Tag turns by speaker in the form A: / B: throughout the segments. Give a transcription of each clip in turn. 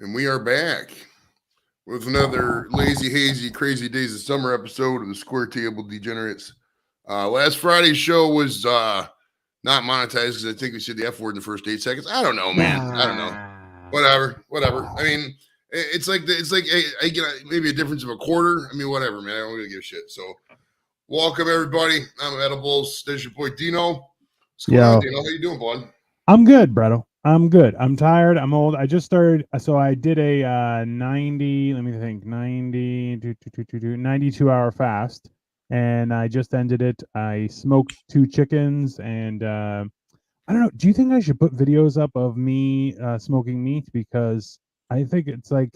A: And we are back with another lazy, hazy, crazy days of summer episode of the Square Table Degenerates. Last Friday's show was not monetized because I think we said the F word in the first 8 seconds. I don't know, man. I don't know. Whatever. I mean, it's like I get maybe a difference of a quarter. I mean, whatever, man. I don't really give a shit. So, welcome everybody. I'm Edibles. There's your boy Dino. What's going on, Dino? How you doing, bud?
B: I'm good, Bredo. I'm good. I'm tired. I'm old. I just started. So I did a 90, let me think, 92-hour fast. And I just ended it. I smoked 2 chickens. And I don't know. Do you think I should put videos up of me smoking meat? Because I think it's like,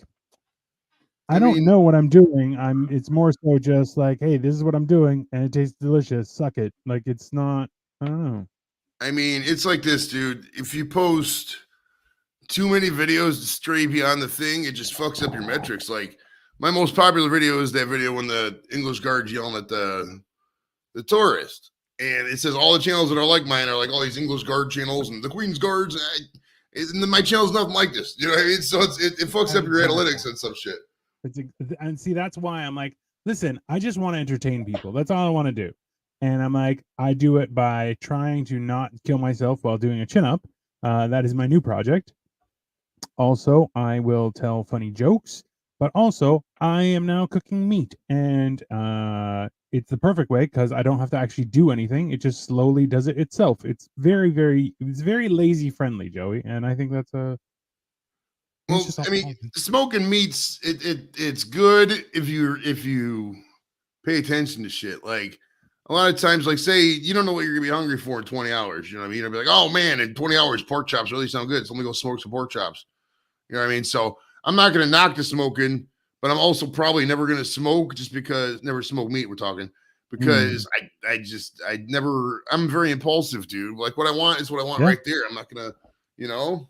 B: I don't know what I'm doing. It's more so just like, hey, this is what I'm doing. And it tastes delicious. Suck it. Like, it's not, I don't know.
A: I mean, it's like this, dude. If you post too many videos to stray beyond the thing, it just fucks up your metrics. Like my most popular video is that video when the English guard's yelling at the tourist, and it says all the channels that are like mine are like all these English guard channels and the Queen's guards. And my channel's nothing like this. You know what I mean? So it fucks up your analytics and some shit.
B: And see, that's why I'm like, listen, I just want to entertain people. That's all I want to do. And I'm like, I do it by trying to not kill myself while doing a chin up. That is my new project. Also, I will tell funny jokes, but also I am now cooking meat, and it's the perfect way because I don't have to actually do anything. It just slowly does it itself. It's very lazy friendly, Joey, and I think that's a.
A: Well, I mean, smoking meats, it's good if you pay attention to shit. Like a lot of times, like say you don't know what you're gonna be hungry for in 20 hours. You know what I mean? You'll be like, oh man, in 20 hours, pork chops really sound good. So let me go smoke some pork chops. You know what I mean? So I'm not gonna knock the smoking, but I'm also probably never gonna smoke just because never smoke meat. We're talking because I'm very impulsive, dude. Like what I want is what I want right there. I'm not gonna, you know.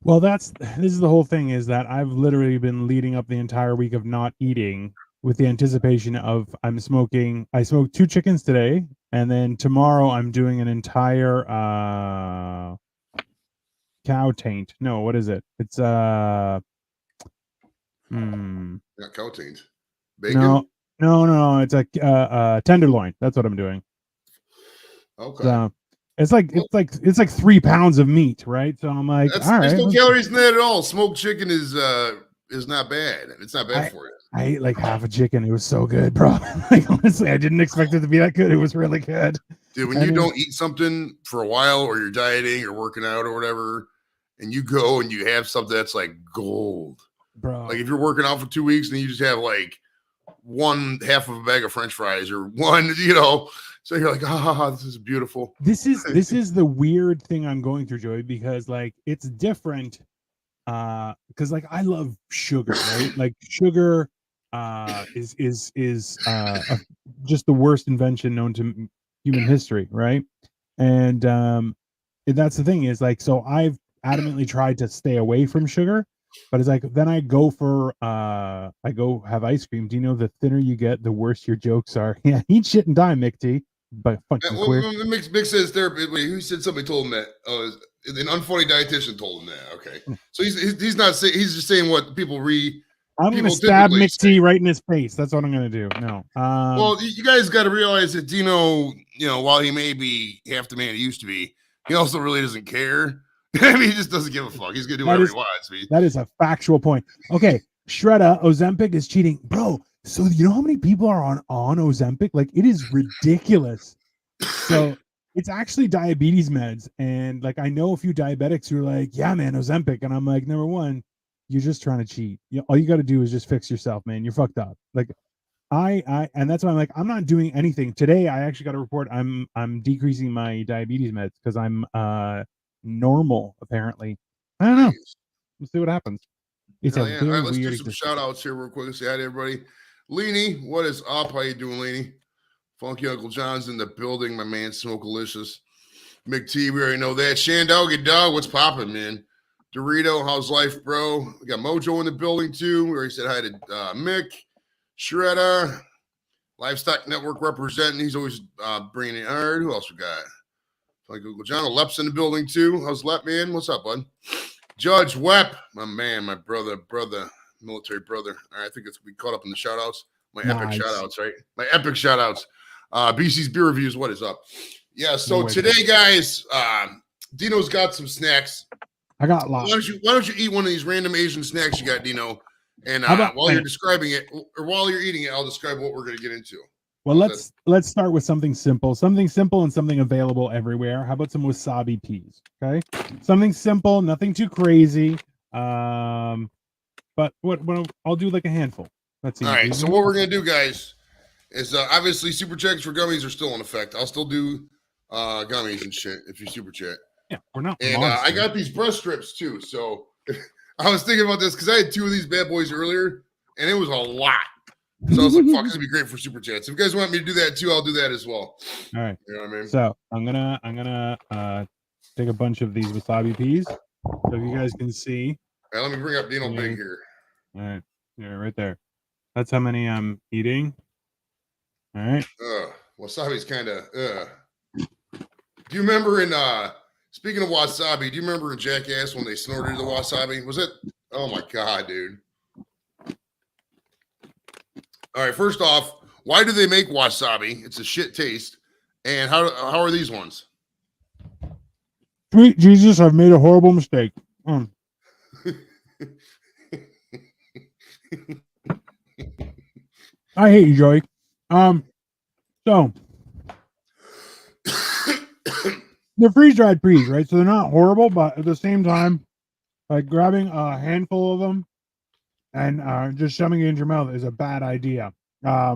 B: Well, this is the whole thing is that I've literally been leading up the entire week of not eating with the anticipation of I smoked 2 chickens today, and then tomorrow I'm doing an entire cow taint. No, what is it? It's
A: not cow taint.
B: Bacon? No. It's like tenderloin. That's what I'm doing.
A: Okay.
B: So, it's like 3 pounds of meat, right? So I'm like, all right.
A: There's no calories in that at all. Smoked chicken is not bad. It's not bad for you.
B: I ate like half a chicken. It was so good, bro. Like honestly, I didn't expect it to be that good. It was really good.
A: Dude, when you don't eat something for a while, or you're dieting or working out or whatever, and you go and you have something that's like gold,
B: bro.
A: Like if you're working out for 2 weeks and you just have like one half of a bag of French fries or one, so you're like, this is beautiful.
B: This is the weird thing I'm going through, Joey, because like it's different. Because like I love sugar, right? Like sugar is just the worst invention known to human history, right? And that's the thing is like, so I've adamantly tried to stay away from sugar, but it's like then I go have ice cream. Do you know the thinner you get, the worse your jokes are? Yeah, eat shit and die, Mick T. But fucking queer.
A: Mick says therapy. Who said somebody told him that? An unfunny dietitian told him that. Okay, so he's not saying, he's just saying what people read.
B: I'm gonna stab Mick T right in his face. That's what I'm gonna do. No.
A: Well, you guys got to realize that Dino, while he may be half the man he used to be, he also really doesn't care. I mean, he just doesn't give a fuck. He's gonna do whatever he wants.
B: That is a factual point. Okay, Shredda, Ozempic is cheating, bro. So you know how many people are on Ozempic? Like it is ridiculous. So it's actually diabetes meds, and like I know a few diabetics who are like, "Yeah, man, Ozempic," and I'm like, number one, you're just trying to cheat. All you got to do is just fix yourself, man. You're fucked up. Like and that's why I'm like, I'm not doing anything today. I actually got a report. I'm decreasing my diabetes meds because I'm normal apparently. I don't know. We'll see what happens. It's
A: a very let's weird do some shout outs here real quick. Say hi to everybody. Leanie, what is up? How you doing, Leanie? Funky Uncle John's in the building. My man Smokealicious. Mick T, we already know that. Shandoggy Dog, what's popping, man? Dorito, how's life, bro? We got Mojo in the building too. We already said hi to Mick. Shredder, Livestock Network representing. He's always bringing it hard. Who else we got? Like Uncle John. Lep's in the building too. How's Lep, man? What's up, bud? Judge Wep, my man, my brother, military brother. All right, I think we caught up in the shout outs. My epic shout outs, right? My epic shout outs. BC's beer reviews. What is up? Yeah. So today, guys, Dino's got some snacks.
B: I got lots.
A: Why don't you eat one of these random Asian snacks you got, Dino? And while you're describing it, or while you're eating it, I'll describe what we're going to get into.
B: Well, let's start with something simple and something available everywhere. How about some wasabi peas? Okay, something simple, nothing too crazy. But what I'll do like a handful. Let's see.
A: All right. So what we're going to do, guys, is obviously super checks for gummies are still in effect. I'll still do gummies and shit if you super chat.
B: Yeah, we're not.
A: And I got these breast strips too. So I was thinking about this because I had 2 of these bad boys earlier, and it was a lot. So I was like, "Fuck, this would be great for super chats." If you guys want me to do that too, I'll do that as well.
B: All right.
A: You know what I mean?
B: So I'm gonna take a bunch of these wasabi peas, so you guys can see.
A: All right, let me bring up Dino Big here.
B: All right, yeah, right there. That's how many I'm eating. All right.
A: Wasabi's kind of. Do you remember in speaking of wasabi? Do you remember in Jackass when they snorted the wasabi? Was it? Oh my god, dude! All right, first off, why do they make wasabi? It's a shit taste. And how are these ones?
B: Sweet Jesus, I've made a horrible mistake. I hate you, Joey. So they're freeze-dried peas, right? So they're not horrible, but at the same time, like grabbing a handful of them and just shoving it into your mouth is a bad idea. My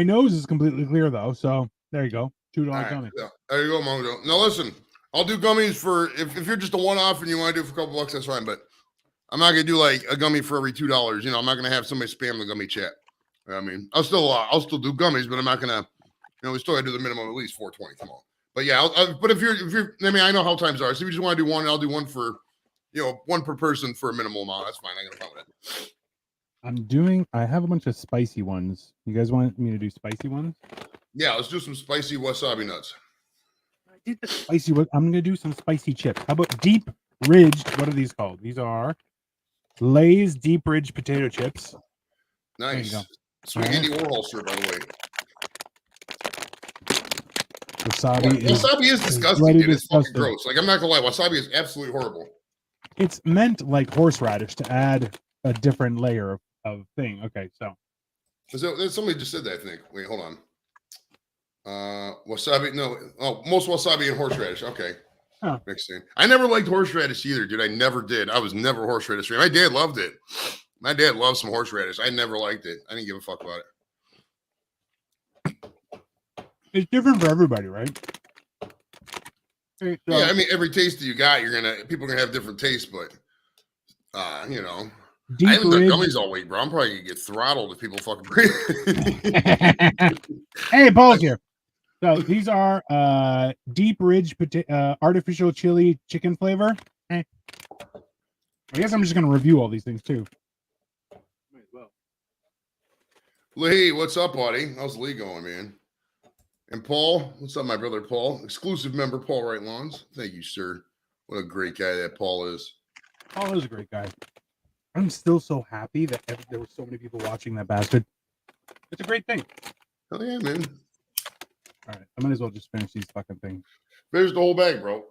B: nose is completely clear though, so there you go. $2 gummy.
A: Yeah. There you go, Mongo. Now listen, I'll do gummies for if you're just a one-off and you want to do it for a couple bucks, that's fine. But I'm not gonna do like a gummy for every $2. You know, I'm not gonna have somebody spam the gummy chat. You know what I mean, I'll still do gummies, but I'm not gonna. You know, we still gotta do the minimum at least $4.20. Come on. But yeah, but if you're, I mean, I know how times are. So if you just want to do one, I'll do one for, you know, one per person for a minimal amount. That's fine. I got a problem with that.
B: I have a bunch of spicy ones. You guys want me to do spicy ones?
A: Yeah, let's do some spicy wasabi nuts.
B: I did the spicy one. I'm gonna do some spicy chips. How about deep ridged? What are these called? These are Lay's deep ridged potato chips.
A: Nice. Sweet Andy Warhol shirt, by the way.
B: Wasabi
A: is disgusting, dude. It's fucking gross. Like, I'm not gonna lie, wasabi is absolutely horrible.
B: It's meant like horseradish to add a different layer of thing. Okay, so
A: somebody just said that, I think. Wait, hold on. Wasabi, no. Oh, most wasabi and horseradish. Okay.
B: Huh.
A: Mixing. I never liked horseradish either, dude. I never did. I was never a horseradish fan. My dad loved it. My dad loved some horseradish. I never liked it. I didn't give a fuck about it.
B: It's different for everybody, right?
A: Yeah, I mean, every taste that you got, people are gonna have different tastes, but you know, I haven't done gummies all week, bro. I'm probably gonna get throttled if people fucking.
B: Hey, Paul's here. So these are deep ridge artificial chili chicken flavor. I guess I'm just gonna review all these things too. Might as well.
A: Lee, what's up, buddy? How's Lee going, man? And Paul, what's up, my brother Paul? Exclusive member Paul Wright Lawns. Thank you, sir. What a great guy that Paul is.
B: Paul is a great guy. I'm still so happy that there were so many people watching that bastard. It's a great thing.
A: Hell yeah, man.
B: All right, I might as well just finish these fucking things.
A: Finish the whole bag, bro.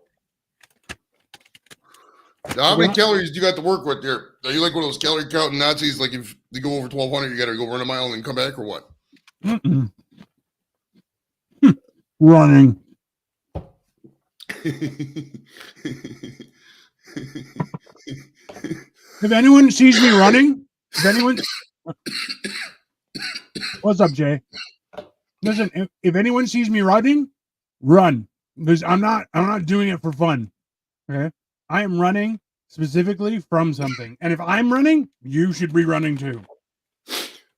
A: Now, how many calories do you got to work with there? Are you like one of those calorie counting Nazis? Like if they go over 1,200, you got to go run a mile and come back, or what?
B: Running. If anyone sees me running, what's up, Jay? Listen, if anyone sees me running, run. Because I'm not doing it for fun. Okay? I am running specifically from something. And if I'm running, you should be running too.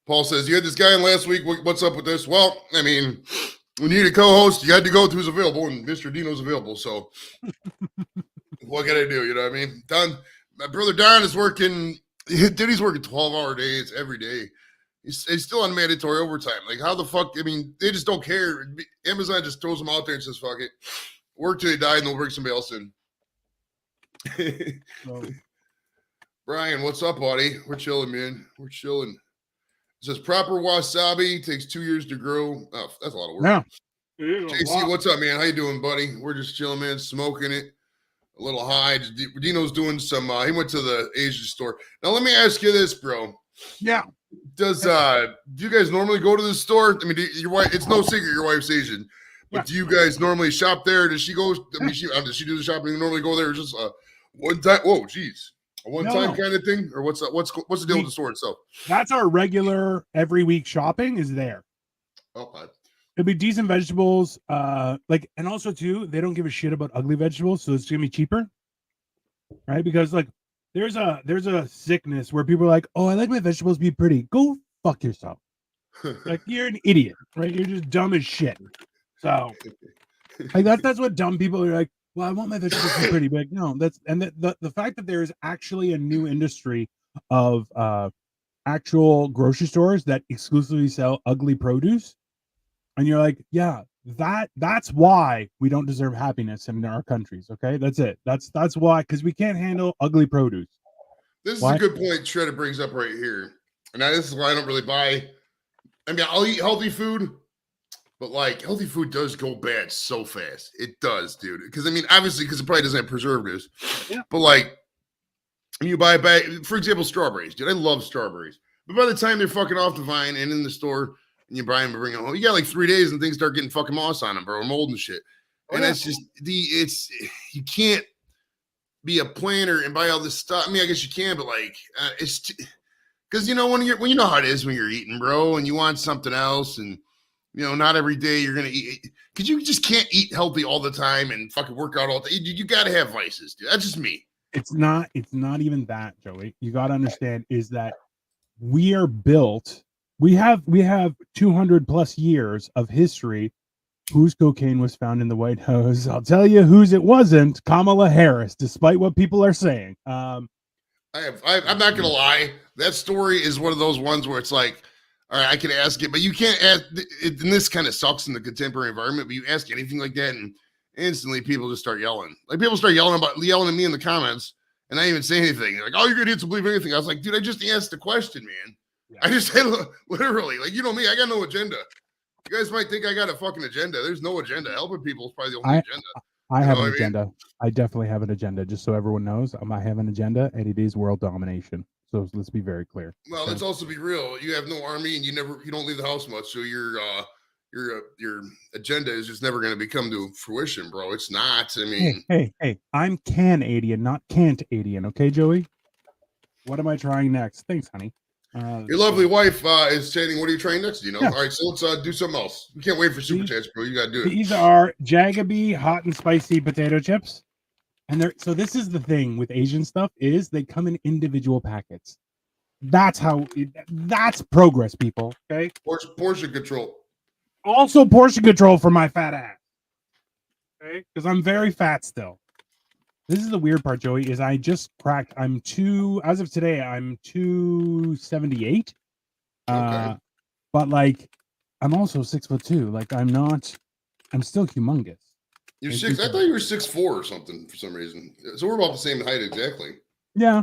A: Paul says, you had this guy in last week. What's up with this? Well, I mean, when you need a co-host, you had to go with who's available, and Mr. Dino's available. So what can I do? You know what I mean? Don, my brother Don is working. Dude, he's working 12-hour days every day. He's still on mandatory overtime. Like, how the fuck? I mean, they just don't care. Amazon just throws them out there and says, fuck it. Work till they die, and they'll bring somebody else in.
B: So,
A: Brian, what's up, buddy? We're chilling, man. We're chilling. It says proper wasabi takes 2 years to grow. Oh, that's a lot of work.
B: yeah.
A: JC, what's up, man? How you doing, buddy? We're just chilling, man, smoking it. A little high. Dino's doing some. He went to the Asian store. Now, let me ask you this, bro.
B: Yeah.
A: Do you guys normally go to the store? I mean, your wife. It's no secret your wife's Asian, but do you guys normally shop there? Does she go? I mean, does she do the shopping? Normally go there, or just one time? Whoa, geez. A one-time kind of thing, or what's the deal with the store itself?
B: That's our regular every week shopping is there.
A: Okay.
B: It'll be decent vegetables, and also too, they don't give a shit about ugly vegetables, so it's gonna be cheaper, right? Because like, there's a sickness where people are like, "Oh, I like my vegetables to be pretty." Go fuck yourself. Like you're an idiot, right? You're just dumb as shit. So, like that's what dumb people are like. Well, I want my vegetables to be pretty, but like, no, the fact that there is actually a new industry of actual grocery stores that exclusively sell ugly produce, and you're like, yeah, that's why we don't deserve happiness in our countries. Okay, that's it. That's why, because we can't handle ugly produce.
A: This is a good point Shredder brings up right here, and this is why I don't really buy. I mean, I'll eat healthy food. But like healthy food does go bad so fast. It does, dude. Because I mean, obviously, because it probably doesn't have preservatives. Yeah. But like, when you buy a bag, for example, strawberries, dude. I love strawberries. But by the time they're fucking off the vine and in the store, and you buy them and bring them home, you got like 3 days and things start getting fucking moss on them, bro, mold and shit. And that's just you can't be a planner and buy all this stuff. I mean, I guess you can, but like, it's because you know when you know how it is when you're eating, bro, and you want something else and. You know, not every day you're gonna eat because you just can't eat healthy all the time and fucking work out all day. You got to have vices, dude. That's just me.
B: It's not even that, Joey. You got to understand is that we are built. We have 200 plus years of history. Whose cocaine was found in the White House? I'll tell you whose it wasn't. Kamala Harris, despite what people are saying.
A: I'm not gonna lie. That story is one of those ones where it's like. All right, I can ask it, but you can't ask it. And this kind of sucks in the contemporary environment, but you ask anything like that, and instantly people just start yelling. Like people start yelling at me in the comments, and I didn't even say anything. They're like, "Oh, you're gonna to believe anything." I was like, "Dude, I just asked the question, man. Yeah. I just said literally, like, you know me, I got no agenda. You guys might think I got a fucking agenda. There's no agenda. Helping people is probably the only agenda.
B: I have an agenda. I definitely have an agenda. Just so everyone knows, I have an agenda, and it is world domination. So let's be very clear.
A: Well, let's also be real. You have no army, and you don't leave the house much. So your agenda is just never going to come to fruition, bro. It's not. I mean,
B: hey, I'm Canadian, not Canadian. Okay, Joey. What am I trying next? Thanks, honey.
A: Your lovely wife is saying, "What are you trying next?" You know. Yeah. All right, so let's do something else. We can't wait for super chats, bro. You got to do it.
B: These are Jagabee hot and spicy potato chips. And so this is the thing with Asian stuff is they come in individual packets. That's progress, people. Okay.
A: Portion control.
B: Also portion control for my fat ass. Okay. Because I'm very fat still. This is the weird part, Joey, is I just cracked. As of today, I'm 278. Okay. But like, I'm also 6'2". Like I'm still humongous.
A: You're 6. I thought you were 6'4" or something for some reason. So we're about the same height exactly.
B: Yeah.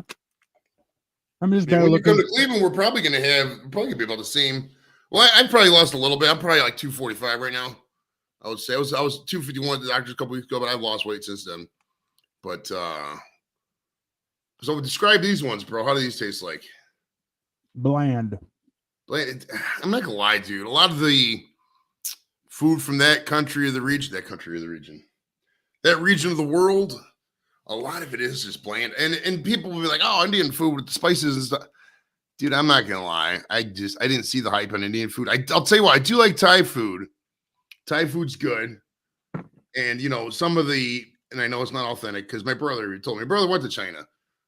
B: I'm just
A: when you come to Cleveland, we're probably gonna be about the same. Well, I probably lost a little bit. I'm probably like 245 right now. I would say I was 251 at the doctor's a couple weeks ago, but I've lost weight since then. But so describe these ones, bro. How do these taste like?
B: Bland.
A: I'm not gonna lie, dude. A lot of the food from that country of the region, that region of the world, a lot of it is just bland. And people will be like, "Oh, Indian food with the spices and stuff." Dude, I'm not gonna lie. I didn't see the hype on Indian food. I'll tell you what, I do like Thai food. Thai food's good. And you know, and I know it's not authentic because my brother went to China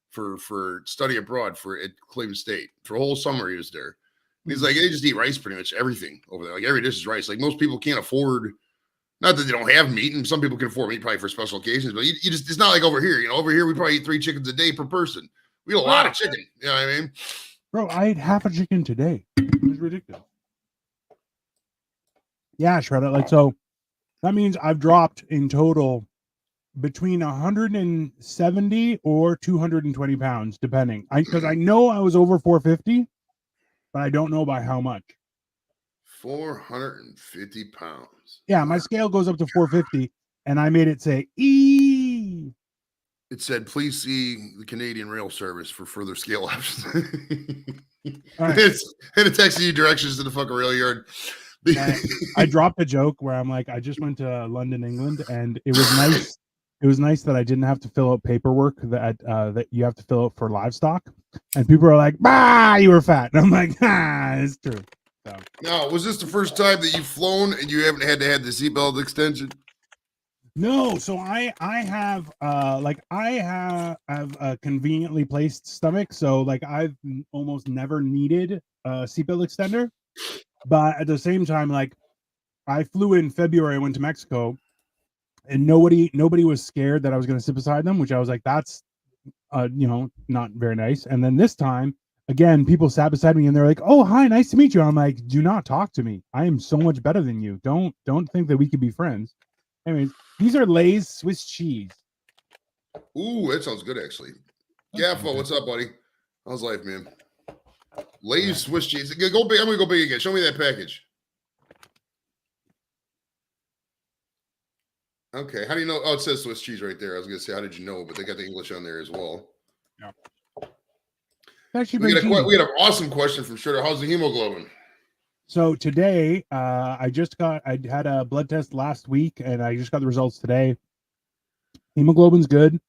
A: for study abroad at Cleveland State. For a whole summer he was there. And he's like, they just eat rice pretty much everything over there. Like every dish is rice. Like most people can't afford, not that they don't have meat, and some people can afford meat probably for special occasions, but it's not like over here. You know, over here we probably eat 3 chickens a day per person. We eat a lot of chicken. You know what I mean?
B: Bro, I ate half a chicken today. It was ridiculous. Yeah, Shredder. Like, so that means I've dropped in total between 170 or 220 pounds, depending. Because I know I was over 450, but I don't know by how much.
A: 450 pounds.
B: Yeah, my scale goes up to 450, and I made it say E.
A: It said, please see the Canadian Rail Service for further scale options.
B: Right.
A: And it texted you directions to the fucking rail yard.
B: I dropped a joke where I'm like, I just went to London, England, and it was nice. It was nice that I didn't have to fill out paperwork that you have to fill out for livestock. And people are like, "Bah, you were fat." And I'm like, "Ah, it's true." So.
A: Now, was this the first time that you've flown and you haven't had to have the seatbelt extension?
B: No, so I have a conveniently placed stomach, so like I've almost never needed a seatbelt extender. But at the same time, like I flew in February, I went to Mexico, and nobody was scared that I was going to sit beside them, which I was like, that's not very nice. And then this time, again, people sat beside me and they're like, "Oh, hi, nice to meet you." I'm like, "Do not talk to me. I am so much better than you. Don't think that we could be friends." Anyways, these are Lay's Swiss cheese.
A: Ooh, that sounds good, actually. Gaffo, what's up, buddy? How's life, man? Lay's Swiss cheese. Go big. I'm gonna go big again. Show me that package. Okay. How do you know? Oh, it says Swiss cheese right there. I was gonna say, how did you know? But they got the English on there as well.
B: Yeah.
A: We had an awesome question from Shredder. How's the hemoglobin?
B: So today, I had a blood test last week, and I just got the results today. Hemoglobin's good.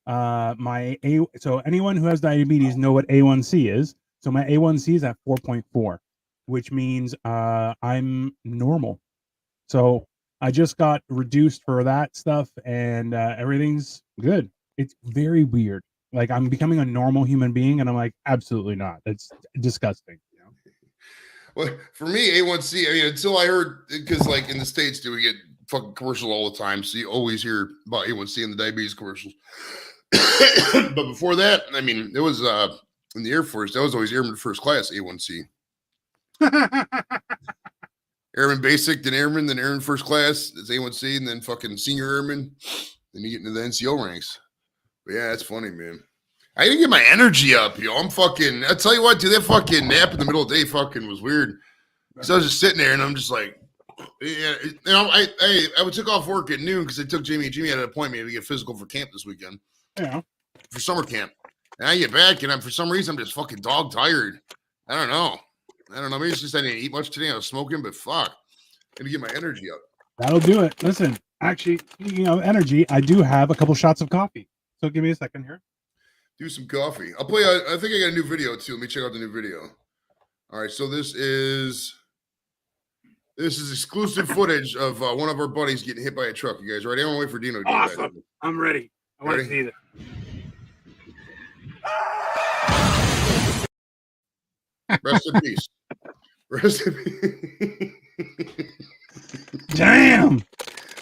B: So anyone who has diabetes know what A1C is. So my A1C is at 4.4, which means I'm normal. So I just got reduced for that stuff, and everything's good. It's very weird. Like I'm becoming a normal human being, and I'm like, absolutely not. It's disgusting.
A: Well, for me, A1C, I mean, until I heard, because like in the States, we get fucking commercial all the time. So you always hear about A1C in the diabetes commercials. But before that, I mean, it was in the Air Force, that was always Airman First Class A1C. Airman Basic, then Airman First Class, it's A1C, and then fucking Senior Airman. Then you get into the NCO ranks. But yeah, that's funny, man. I didn't get my energy up, yo. I tell you what, dude, that fucking nap in the middle of the day fucking was weird. So I was just sitting there and I'm just like, yeah, I took off work at noon because I took Jamie had an appointment to get physical for camp this weekend.
B: Yeah.
A: For summer camp. And I get back and for some reason I'm just fucking dog tired. I don't know. Maybe it's just I didn't eat much today. I was smoking, but fuck. I gotta get my energy up.
B: That'll do it. Listen, actually, speaking of energy, I do have a couple shots of coffee. So give me a second here.
A: Do some coffee. I'll play. I think I got a new video too. Let me check out the new video. All right, so this is exclusive footage of one of our buddies getting hit by a truck. You guys ready? I'm gonna wait for Dino to get
B: awesome.
A: back.
B: I'm ready. I want to see this.
A: Rest in peace. Rest in peace.
B: Damn.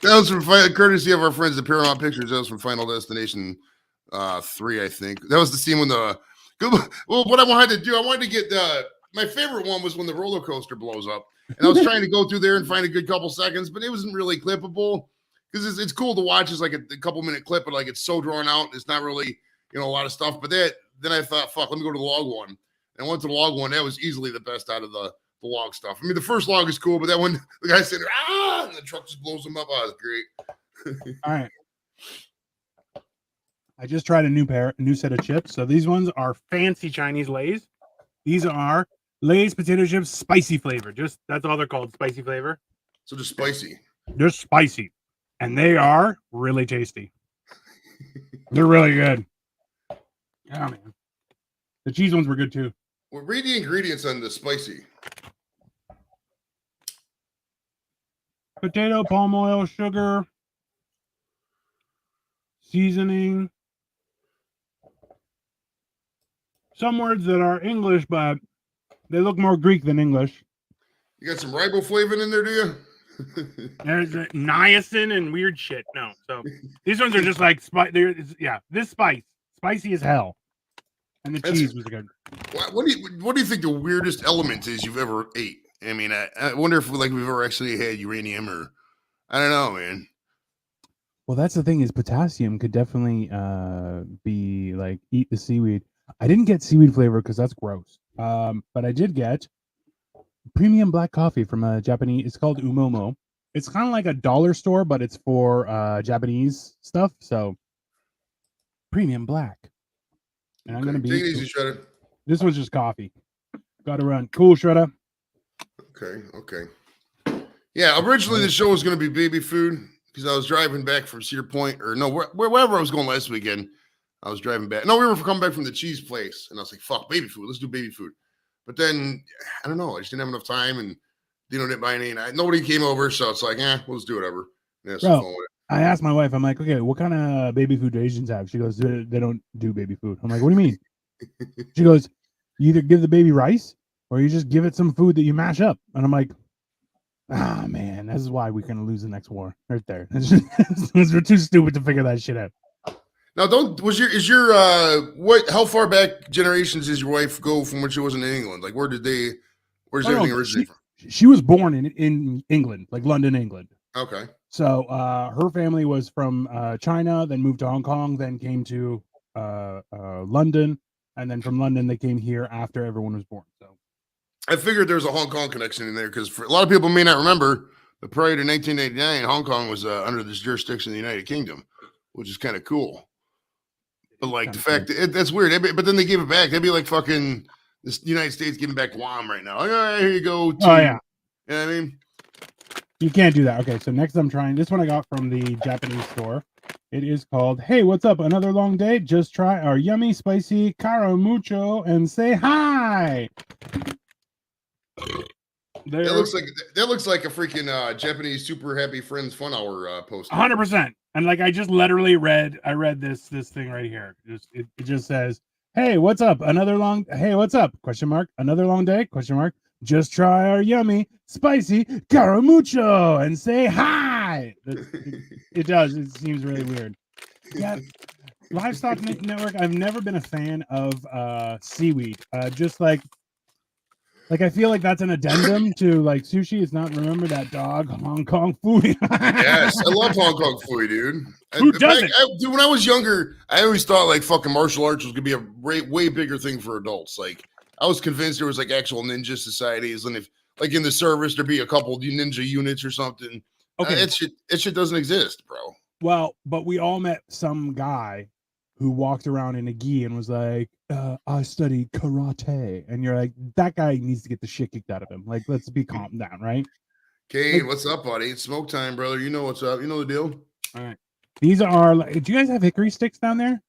A: That was from courtesy of our friends at Paramount Pictures. That was from Final Destination 3, I think. That was the scene when what I wanted to do, I wanted to get my favorite one was when the roller coaster blows up. And I was trying to go through there and find a good couple seconds, but it wasn't really clippable because it's cool to watch. It's like a couple minute clip, but like it's so drawn out. It's not really, a lot of stuff. But then I thought, fuck, let me go to the log one. And I went to the log one. That was easily the best out of the log stuff. I mean, the first log is cool, but that one, the guy said, and the truck just blows him up. Oh, it's great.
B: All right. I just tried a new set of chips. So these ones are fancy Chinese Lay's. These are Lay's potato chips, spicy flavor. That's all they're called, spicy flavor.
A: So just spicy.
B: They're spicy, and they are really tasty. They're really good. Yeah, man. The cheese ones were good too.
A: Well, read the ingredients on the spicy.
B: Potato, palm oil, sugar, seasoning. Some words that are English, but they look more Greek than English.
A: You got some riboflavin in there, do you?
B: There's niacin and weird shit. No, so these ones are just like this spicy as hell, and the cheese was good.
A: What do you think the weirdest element is you've ever ate? I mean, I wonder if we've ever actually had uranium or I don't know, man.
B: Well, that's the thing is potassium could definitely be like eat the seaweed. I didn't get seaweed flavor because that's gross. But I did get premium black coffee from a Japanese. It's called Umomo. It's kind of like a dollar store, but it's for Japanese stuff. So premium black. And I'm gonna be
A: take it easy, Shredder.
B: This was just coffee. Got to run. Cool, Shredder.
A: Okay. Yeah, originally the show was gonna be baby food because I was driving back from Cedar Point or no, wherever I was going last weekend. I was driving back. No, we were coming back from the cheese place, and I was like, "Fuck, baby food. Let's do baby food." But then I don't know. I just didn't have enough time, and Dino didn't buy any. And nobody came over, so it's like, we'll just do whatever. Yeah,
B: Bro, I asked my wife. I'm like, "Okay, what kind of baby food do Asians have?" She goes, "They don't do baby food." I'm like, "What do you mean?" She goes, "You either give the baby rice, or you just give it some food that you mash up." And I'm like, "Ah, man, this is why we're gonna lose the next war right there. We're too stupid to figure that shit out."
A: Now, how far back generations does your wife go from when she wasn't in England? Like, where's everything originate from?
B: She was born in England, like London, England.
A: Okay.
B: So her family was from China, then moved to Hong Kong, then came to London, and then from London they came here after everyone was born. So
A: I figured there was a Hong Kong connection in there because for a lot of people may not remember, but prior to 1989, Hong Kong was under this jurisdiction of the United Kingdom, which is kind of cool. But like the fact that's weird. But then they gave it back. That'd be like fucking the United States giving back Guam right now. Like, all right, here you go.
B: Oh yeah.
A: You know what I mean?
B: You can't do that. Okay, so next I'm trying this one I got from the Japanese store. It is called Hey, what's up? Another long day? Just try our yummy, spicy caro mucho and say hi.
A: That looks like a freaking Japanese super happy friends fun hour post.
B: 100%. And like I just literally read this thing right here. It just says, "Hey, what's up? Hey, what's up? Question mark. Another long day? Question mark. Just try our yummy, spicy caramucho and say hi." It does. It seems really weird. Yeah. Livestock Network. I've never been a fan of seaweed. Just like I feel like that's an addendum to like sushi. It's not remember that dog Hong Kong food.
A: Yes, I love Hong Kong food, dude.
B: Who doesn't?
A: Dude, when I was younger, I always thought like fucking martial arts was gonna be a way bigger thing for adults. Like I was convinced there was like actual ninja societies, and if like in the service there'd be a couple ninja units or something. Okay, it shit doesn't exist, bro.
B: Well, but we all met some guy who walked around in a gi and was like, "I studied karate," and you're like, that guy needs to get the shit kicked out of him. Like, let's be calm down, right?
A: Kane, like, what's up, buddy? It's smoke time, brother. You know what's up. You know the deal.
B: All right. These are. Do you guys have hickory sticks down there?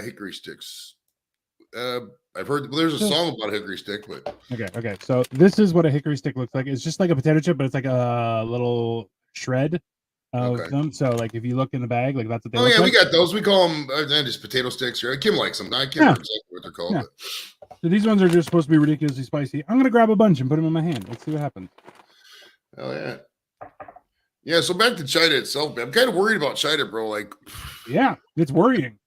A: Hickory sticks. I've heard there's a song about a hickory stick, but
B: okay. So this is what a hickory stick looks like. It's just like a potato chip, but it's like a little shred of them. So like if you look in the bag, like that's what they look like.
A: We got those. We call them just potato sticks. Right? Kim likes them. I can't remember exactly what they're called.
B: Yeah. So these ones are just supposed to be ridiculously spicy. I'm gonna grab a bunch and put them in my hand. Let's see what happens.
A: Oh yeah. Yeah, so back to China itself, man. I'm kind of worried about China, bro. Like,
B: yeah, it's worrying.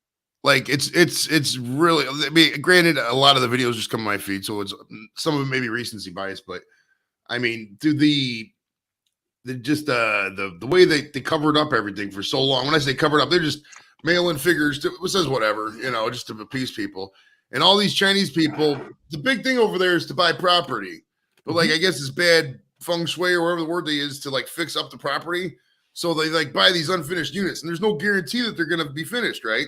A: Like it's really. I mean, granted, a lot of the videos just come on my feed, so it's some of it may be recency bias, but I mean, dude, the way they covered up everything for so long. When I say covered up, they're just mailing figures. It says whatever, just to appease people. And all these Chinese people, the big thing over there is to buy property, but like I guess it's bad feng shui or whatever the word they is to like fix up the property. So they like buy these unfinished units, and there's no guarantee that they're going to be finished, right?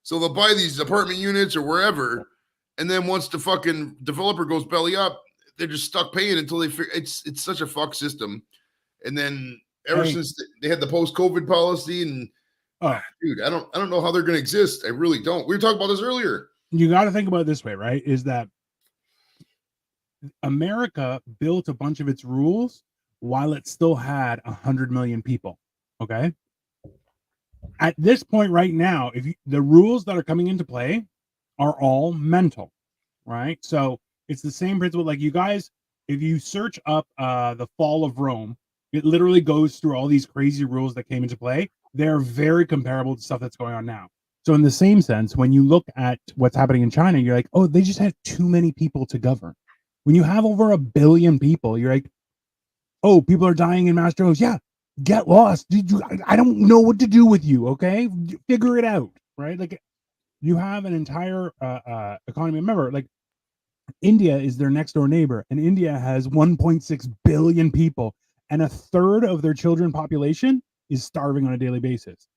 A: So they'll buy these apartment units or wherever, and then once the fucking developer goes belly up, they're just stuck paying until they figure it's such a fuck system. And then ever since they had the post-COVID policy, and dude, I don't know how they're going to exist. I really don't. We were talking about this earlier.
B: You got to think about it this way, right? Is that America built a bunch of its rules while it still had 100 million people. Okay. At this point right now, the rules that are coming into play are all mental, right? So it's the same principle. Like you guys, if you search up the fall of Rome, it literally goes through all these crazy rules that came into play. They're very comparable to stuff that's going on now. So in the same sense, when you look at what's happening in China, you're like, oh, they just had too many people to govern. When you have over 1 billion people, you're like, oh, people are dying in mass droves. Yeah, get lost. I don't know what to do with you. Okay, figure it out. Right? Like you have an entire economy. Remember, like India is their next door neighbor, and India has 1.6 billion people, and a third of their children population is starving on a daily basis.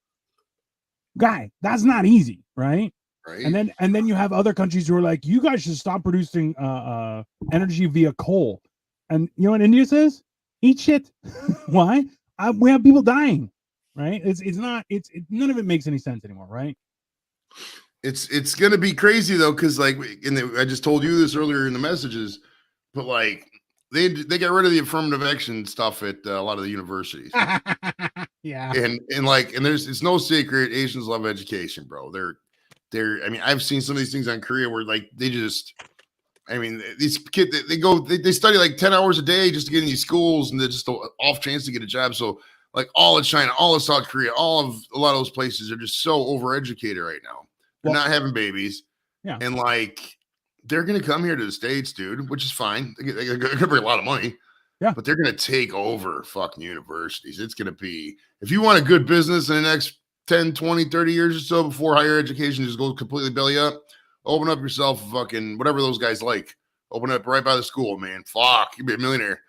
B: Guy, that's not easy, right?
A: Right.
B: And then you have other countries who are like, you guys should stop producing energy via coal. And you know what India says? Eat shit. Why? We have people dying, right? It's none of it makes any sense anymore, right?
A: It's gonna be crazy though, because like, I just told you this earlier in the messages, but like they got rid of the affirmative action stuff at a lot of the universities.
B: Yeah,
A: and it's no secret Asians love education, bro. I mean, I've seen some of these things on Korea where like these kids they study like 10 hours a day just to get in these schools, and they're just off chance to get a job. So like all of China, all of South Korea, all of a lot of those places are just so overeducated right now. They're not having babies.
B: Yeah.
A: And like they're gonna come here to the States, dude, which is fine. They're gonna bring a lot of money.
B: Yeah.
A: But they're gonna take over fucking universities. It's gonna be, if you want a good business in the next 10, 20, 30 years or so before higher education just goes completely belly up, open up yourself fucking whatever those guys like. Open up right by the school, man. Fuck, you'd be a millionaire.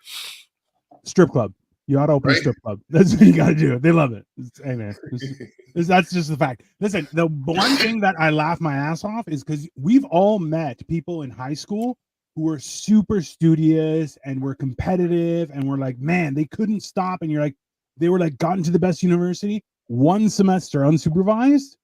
B: Strip club. You ought to open a strip club. That's what you got to do. They love it. Hey, man. That's just the fact. Listen, the one thing that I laugh my ass off is because we've all met people in high school who were super studious and were competitive and were like, man, they couldn't stop. And you're like, they were like gotten to the best university, one semester unsupervised,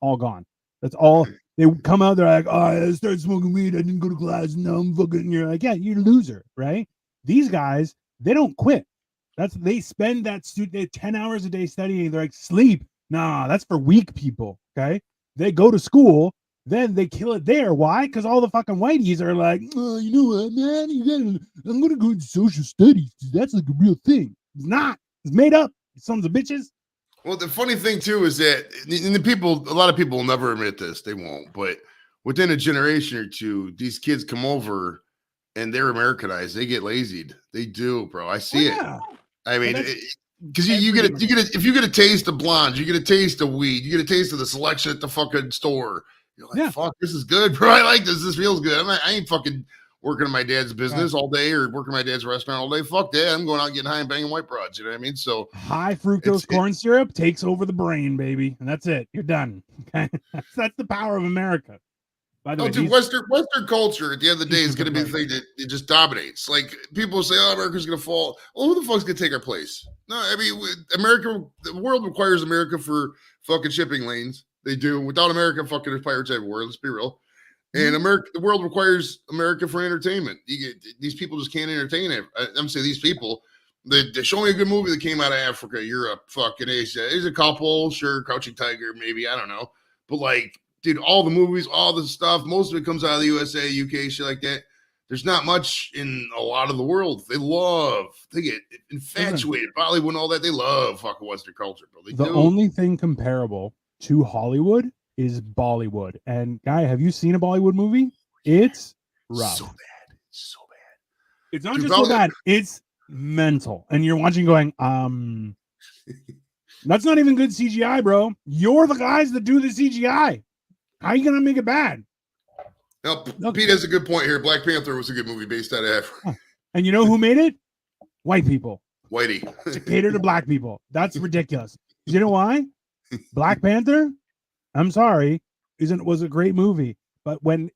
B: all gone. That's all. They come out, they're like, oh, I started smoking weed. I didn't go to class. No, I'm fucking. And you're like, yeah, you're a loser, right? These guys, they don't quit. They spend that 10 hours a day studying. They're like, sleep. Nah, that's for weak people. Okay. They go to school, then they kill it there. Why? Because all the fucking whiteies are like, oh, you know what, man? I'm going to go into social studies. That's like a real thing. It's not. It's made up. Sons of bitches.
A: Well, the funny thing too is that a lot of people will never admit this. They won't. But within a generation or two, these kids come over and they're Americanized. They get lazied. They do, bro. I see it. I mean, because you get if you get a taste of blondes, you get a taste of weed, you get a taste of the selection at the fucking store. You're like, fuck, this is good, bro. I like this. This feels good. I ain't fucking working in my dad's business all day or working my dad's restaurant all day. Fuck that. I'm going out getting high and banging white broads. You know what I mean? So
B: high fructose corn syrup takes over the brain, baby, and that's it. You're done. Okay, that's the power of America. By the way,
A: dude, Western culture at the end of the day is going to be the thing that it just dominates. Like people say, "Oh, America's going to fall." Well, who the fuck's going to take our place? No, I mean, the world requires America for fucking shipping lanes. They do. Without America, fucking there's pirates everywhere. Let's be real. And the world requires America for entertainment. These people just can't entertain it. I'm saying these people. They show me a good movie that came out of Africa, Europe, fucking Asia. There's a couple, sure, Crouching Tiger, maybe, I don't know, but like. Dude, all the movies, all the stuff, most of it comes out of the USA, UK, shit like that. There's not much in a lot of the world. They get infatuated. Bollywood and all that. They love fucking Western culture, bro.
B: The only thing comparable to Hollywood is Bollywood. And guy, have you seen a Bollywood movie? It's rough.
A: So bad. It's so bad.
B: It's not just so bad. It's mental. And you're watching going, that's not even good CGI, bro. You're the guys that do the CGI. How are you gonna make it bad?
A: Now, Pete has a good point here. Black Panther was a good movie based out of Africa.
B: And you know who made it? White people.
A: Whitey.
B: To cater to black people. That's ridiculous. You know why? Black Panther, I'm sorry, was a great movie. But when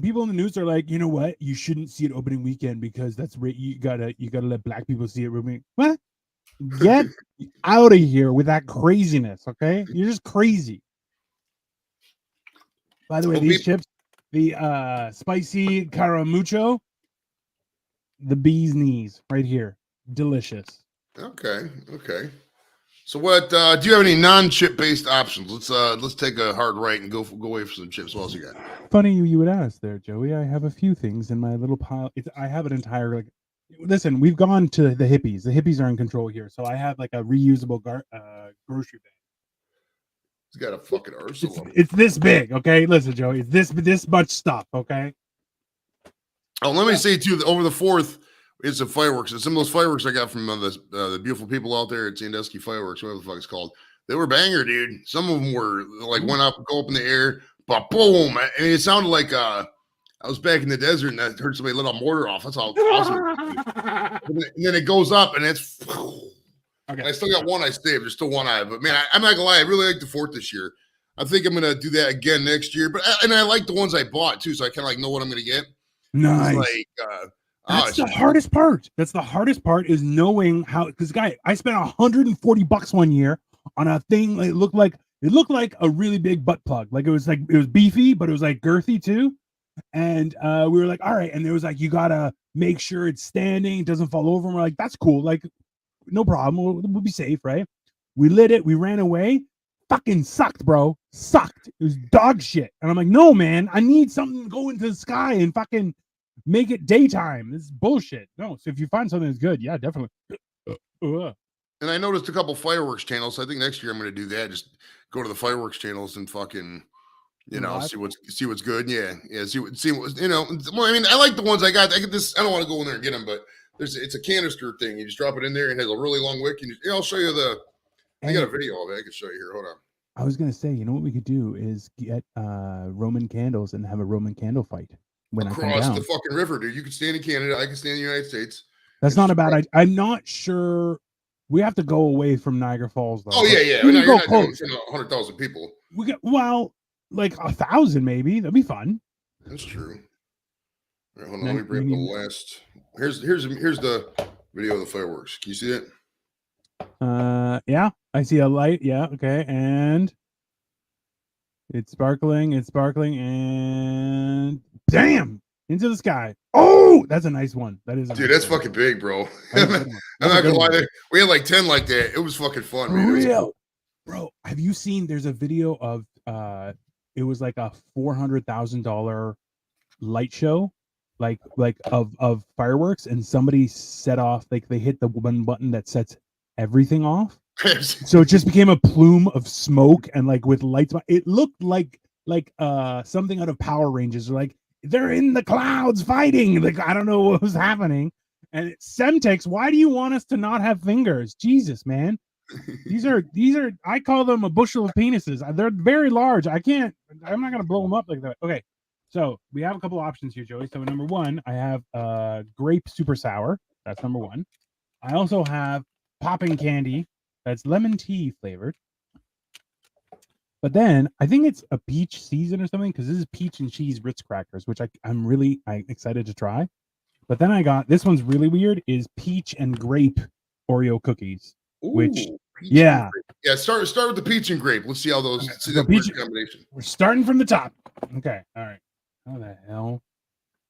B: people in the news are like, you know what, you shouldn't see it opening weekend because that's you gotta let black people see it. What? Get out of here with that craziness, okay? You're just crazy. By the way, these chips, the spicy caramucho, the bee's knees right here. Delicious.
A: Okay. So what do you have any non-chip based options? Let's take a hard right and go away for some chips. What else you got?
B: Funny you would ask there, Joey. I have a few things in my little pile. I have an entire listen, we've gone to the hippies. The hippies are in control here. So I have like a reusable grocery bag.
A: It's got a fucking arsenal.
B: It's this big, okay? Listen, Joey, it's this much stuff, okay?
A: Oh, let me say too, over the 4th, It's a fireworks. It's some of those fireworks I got from the beautiful people out there at Sandusky Fireworks, whatever the fuck it's called. They were banger, dude. Some of them were like went up, go up in the air, but boom! I mean, it sounded like I was back in the desert and I heard somebody let a mortar off. That's how awesome. And then it goes up and it's. Okay. I still got one I saved. There's still one eye, but man, I'm not gonna lie. I really like the Fourth this year. I think I'm gonna do that again next year. But I like the ones I bought too, so I kind of like know what I'm gonna get.
B: Nice.
A: Like,
B: that's the hardest part. That's the hardest part is knowing how. Because guy, I spent $140 one year on a thing. It looked like a really big butt plug. Like it was beefy, but it was like girthy too. And we were like, all right. And there was like, you gotta make sure it's standing, it doesn't fall over. And we're like, that's cool. Like, no problem. We'll be safe, right? We lit it. We ran away. Fucking sucked, bro. Sucked. It was dog shit. And I'm like, no, man. I need something to go into the sky and fucking make it daytime. This is bullshit. No. So if you find something that's good, yeah, definitely.
A: And I noticed a couple fireworks channels. So I think next year I'm going to do that. Just go to the fireworks channels and fucking, see what's good. Yeah. See what. Well, I mean, I like the ones I got. I get this. I don't want to go in there and get them, but it's a canister thing. You just drop it in there and it has a really long wick. And I'll show you I got a video of it. I can show you here. Hold on.
B: I was gonna say, you know what we could do is get Roman candles and have a Roman candle fight when
A: across the fucking river, dude. You can stand in Canada. I can stand in the United States.
B: That's not a bad idea. I'm not sure. We have to go away from Niagara Falls, though.
A: Oh yeah. No, you're not doing 100,000 people.
B: We get like 1,000 maybe. That'd be fun.
A: That's true. All right, hold on. Let me bring up the last. Here's the video of the fireworks. Can you see it?
B: Yeah, I see a light. Yeah, okay, and it's sparkling, and damn, into the sky. Oh, that's a nice one. That is,
A: dude. That's fucking big, bro. I'm not gonna lie. We had like 10 like that. It was fucking fun, man.
B: Real, bro. Have you seen? There's a video of it was like a $400,000 light show, like of fireworks, and somebody set off. Like they hit the one button that sets everything off. So it just became a plume of smoke and like with lights. It looked like something out of Power Rangers. Like they're in the clouds fighting. Like I don't know what was happening. And Semtex, why do you want us to not have fingers? Jesus, man. These are I call them a bushel of penises. They're very large. I'm not gonna blow them up like that. Okay. So we have a couple options here, Joey. So number one, I have grape super sour. That's number one. I also have popping candy that's lemon tea flavored. But then I think it's a peach season or something because this is peach and cheese Ritz crackers, which I'm really excited to try. But then I got this one's really weird is peach and grape Oreo cookies.
A: Ooh,
B: which yeah.
A: Start with the peach and grape. Let's see how those see that
B: peach
A: combination.
B: We're starting from the top. Okay. All right. How the hell?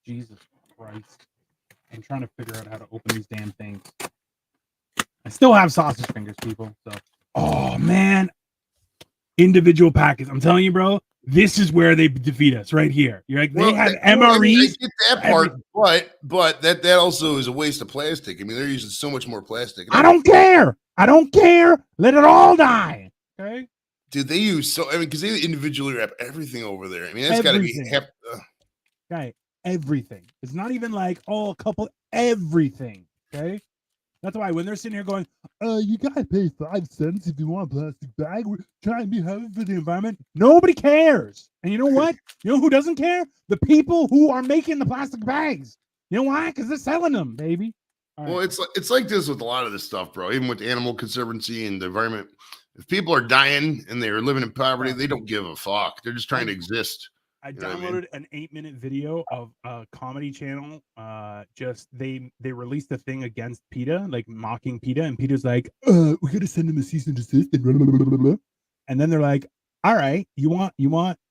B: Jesus Christ. I'm trying to figure out how to open these damn things. I still have sausage fingers, people. So, oh man, individual packets. I'm telling you, bro, this is where they defeat us right here. You're like they have MREs.
A: I get that part, but that also is a waste of plastic. I mean, they're using so much more plastic.
B: I don't care. Let it all die. Okay,
A: dude. They use because they individually wrap everything over there. I mean, that's got to be
B: guy. Everything. It's not even like a couple. Everything. Okay. That's why when they're sitting here going, you gotta pay 5 cents if you want a plastic bag. We're trying to be healthy for the environment. Nobody cares. And you know what? You know who doesn't care? The people who are making the plastic bags. You know why? Because they're selling them, baby.
A: Well, it's like this with a lot of this stuff, bro. Even with animal conservancy and the environment. If people are dying and they're living in poverty, they don't give a fuck. They're just trying to exist.
B: I downloaded an 8-minute video of a comedy channel. They released a thing against PETA, like mocking PETA, and PETA's like, we gotta send them a cease and desist, and blah, blah, blah, blah. And then they're like, all right, you want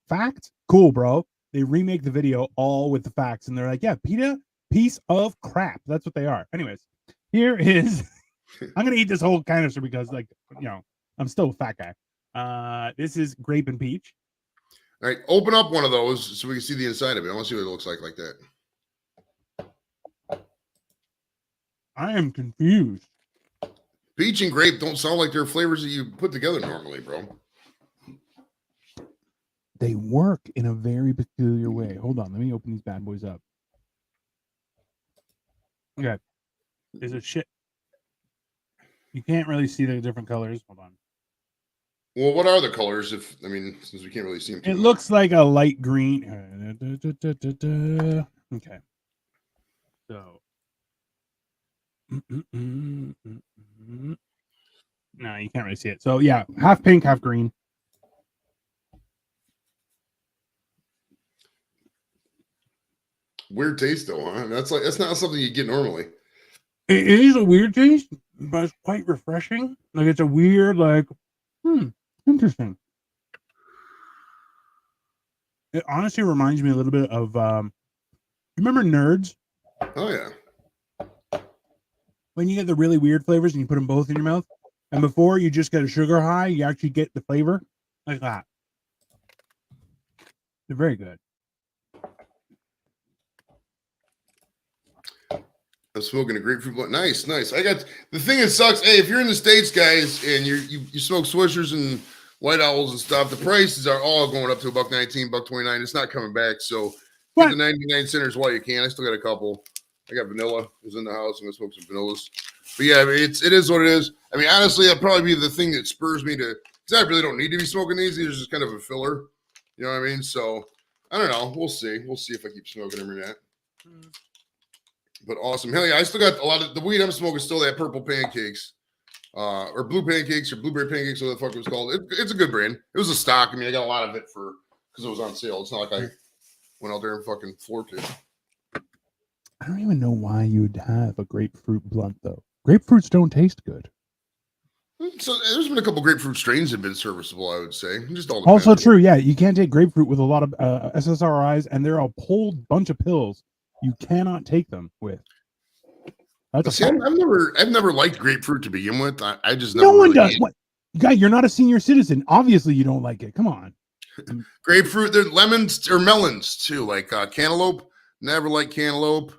B: facts? Cool, bro. They remake the video all with the facts, and they're like, yeah, PETA, piece of crap. That's what they are. Anyways, here is I'm gonna eat this whole canister because, like, I'm still a fat guy. This is grape and peach.
A: All right, open up one of those so we can see the inside of it. I want to see what it looks like that.
B: I am confused.
A: Peach and grape don't sound like they're flavors that you put together normally, bro.
B: They work in a very peculiar way. Hold on, let me open these bad boys up. Okay, is a shit. You can't really see the different colors. Hold on.
A: Well, what are the colors? Since we can't really see them.
B: It looks like a light green. Okay. So. No, you can't really see it. So yeah, half pink, half green.
A: Weird taste though, huh? That's not something you get normally.
B: It is a weird taste, but it's quite refreshing. Like it's a weird, interesting. It honestly reminds me a little bit of remember Nerds?
A: Oh yeah.
B: When you get the really weird flavors and you put them both in your mouth, and before you just get a sugar high, you actually get the flavor like that. They're very good.
A: I'm smoking a grapefruit blunt. Nice. I got the thing that sucks. Hey, if you're in the States, guys, and you smoke Swishers and White Owls and stuff, the prices are all going up to $1.19, $1.29. It's not coming back. So get the 99 centers while you can. I still got a couple. I got vanilla. Is in the house. I'm gonna smoke some vanillas. But yeah, it is what it is. I mean, honestly, that'd probably be the thing that spurs me to, because I really don't need to be smoking these. These are just kind of a filler. You know what I mean? So I don't know. We'll see. We'll see if I keep smoking them or not. But awesome. Hell yeah, I still got a lot of the weed I'm smoking, still that purple pancakes. Or blue pancakes or blueberry pancakes, whatever the fuck it was called. It's a good brand. It was a stock. I mean, I got a lot of it because it was on sale. It's not like I went out there and fucking floored it.
B: I don't even know why you'd have a grapefruit blunt though. Grapefruits don't taste good.
A: So there's been a couple grapefruit strains that have been serviceable, I would say. Just all
B: also true, yeah. You can't take grapefruit with a lot of SSRIs, and they're a whole bunch of pills you cannot take them with. That's
A: I've never liked grapefruit to begin with. I just never.
B: No one does. What? Guy, you're not a senior citizen. Obviously, you don't like it. Come on.
A: Grapefruit, there's lemons or melons too, like cantaloupe. Never liked cantaloupe.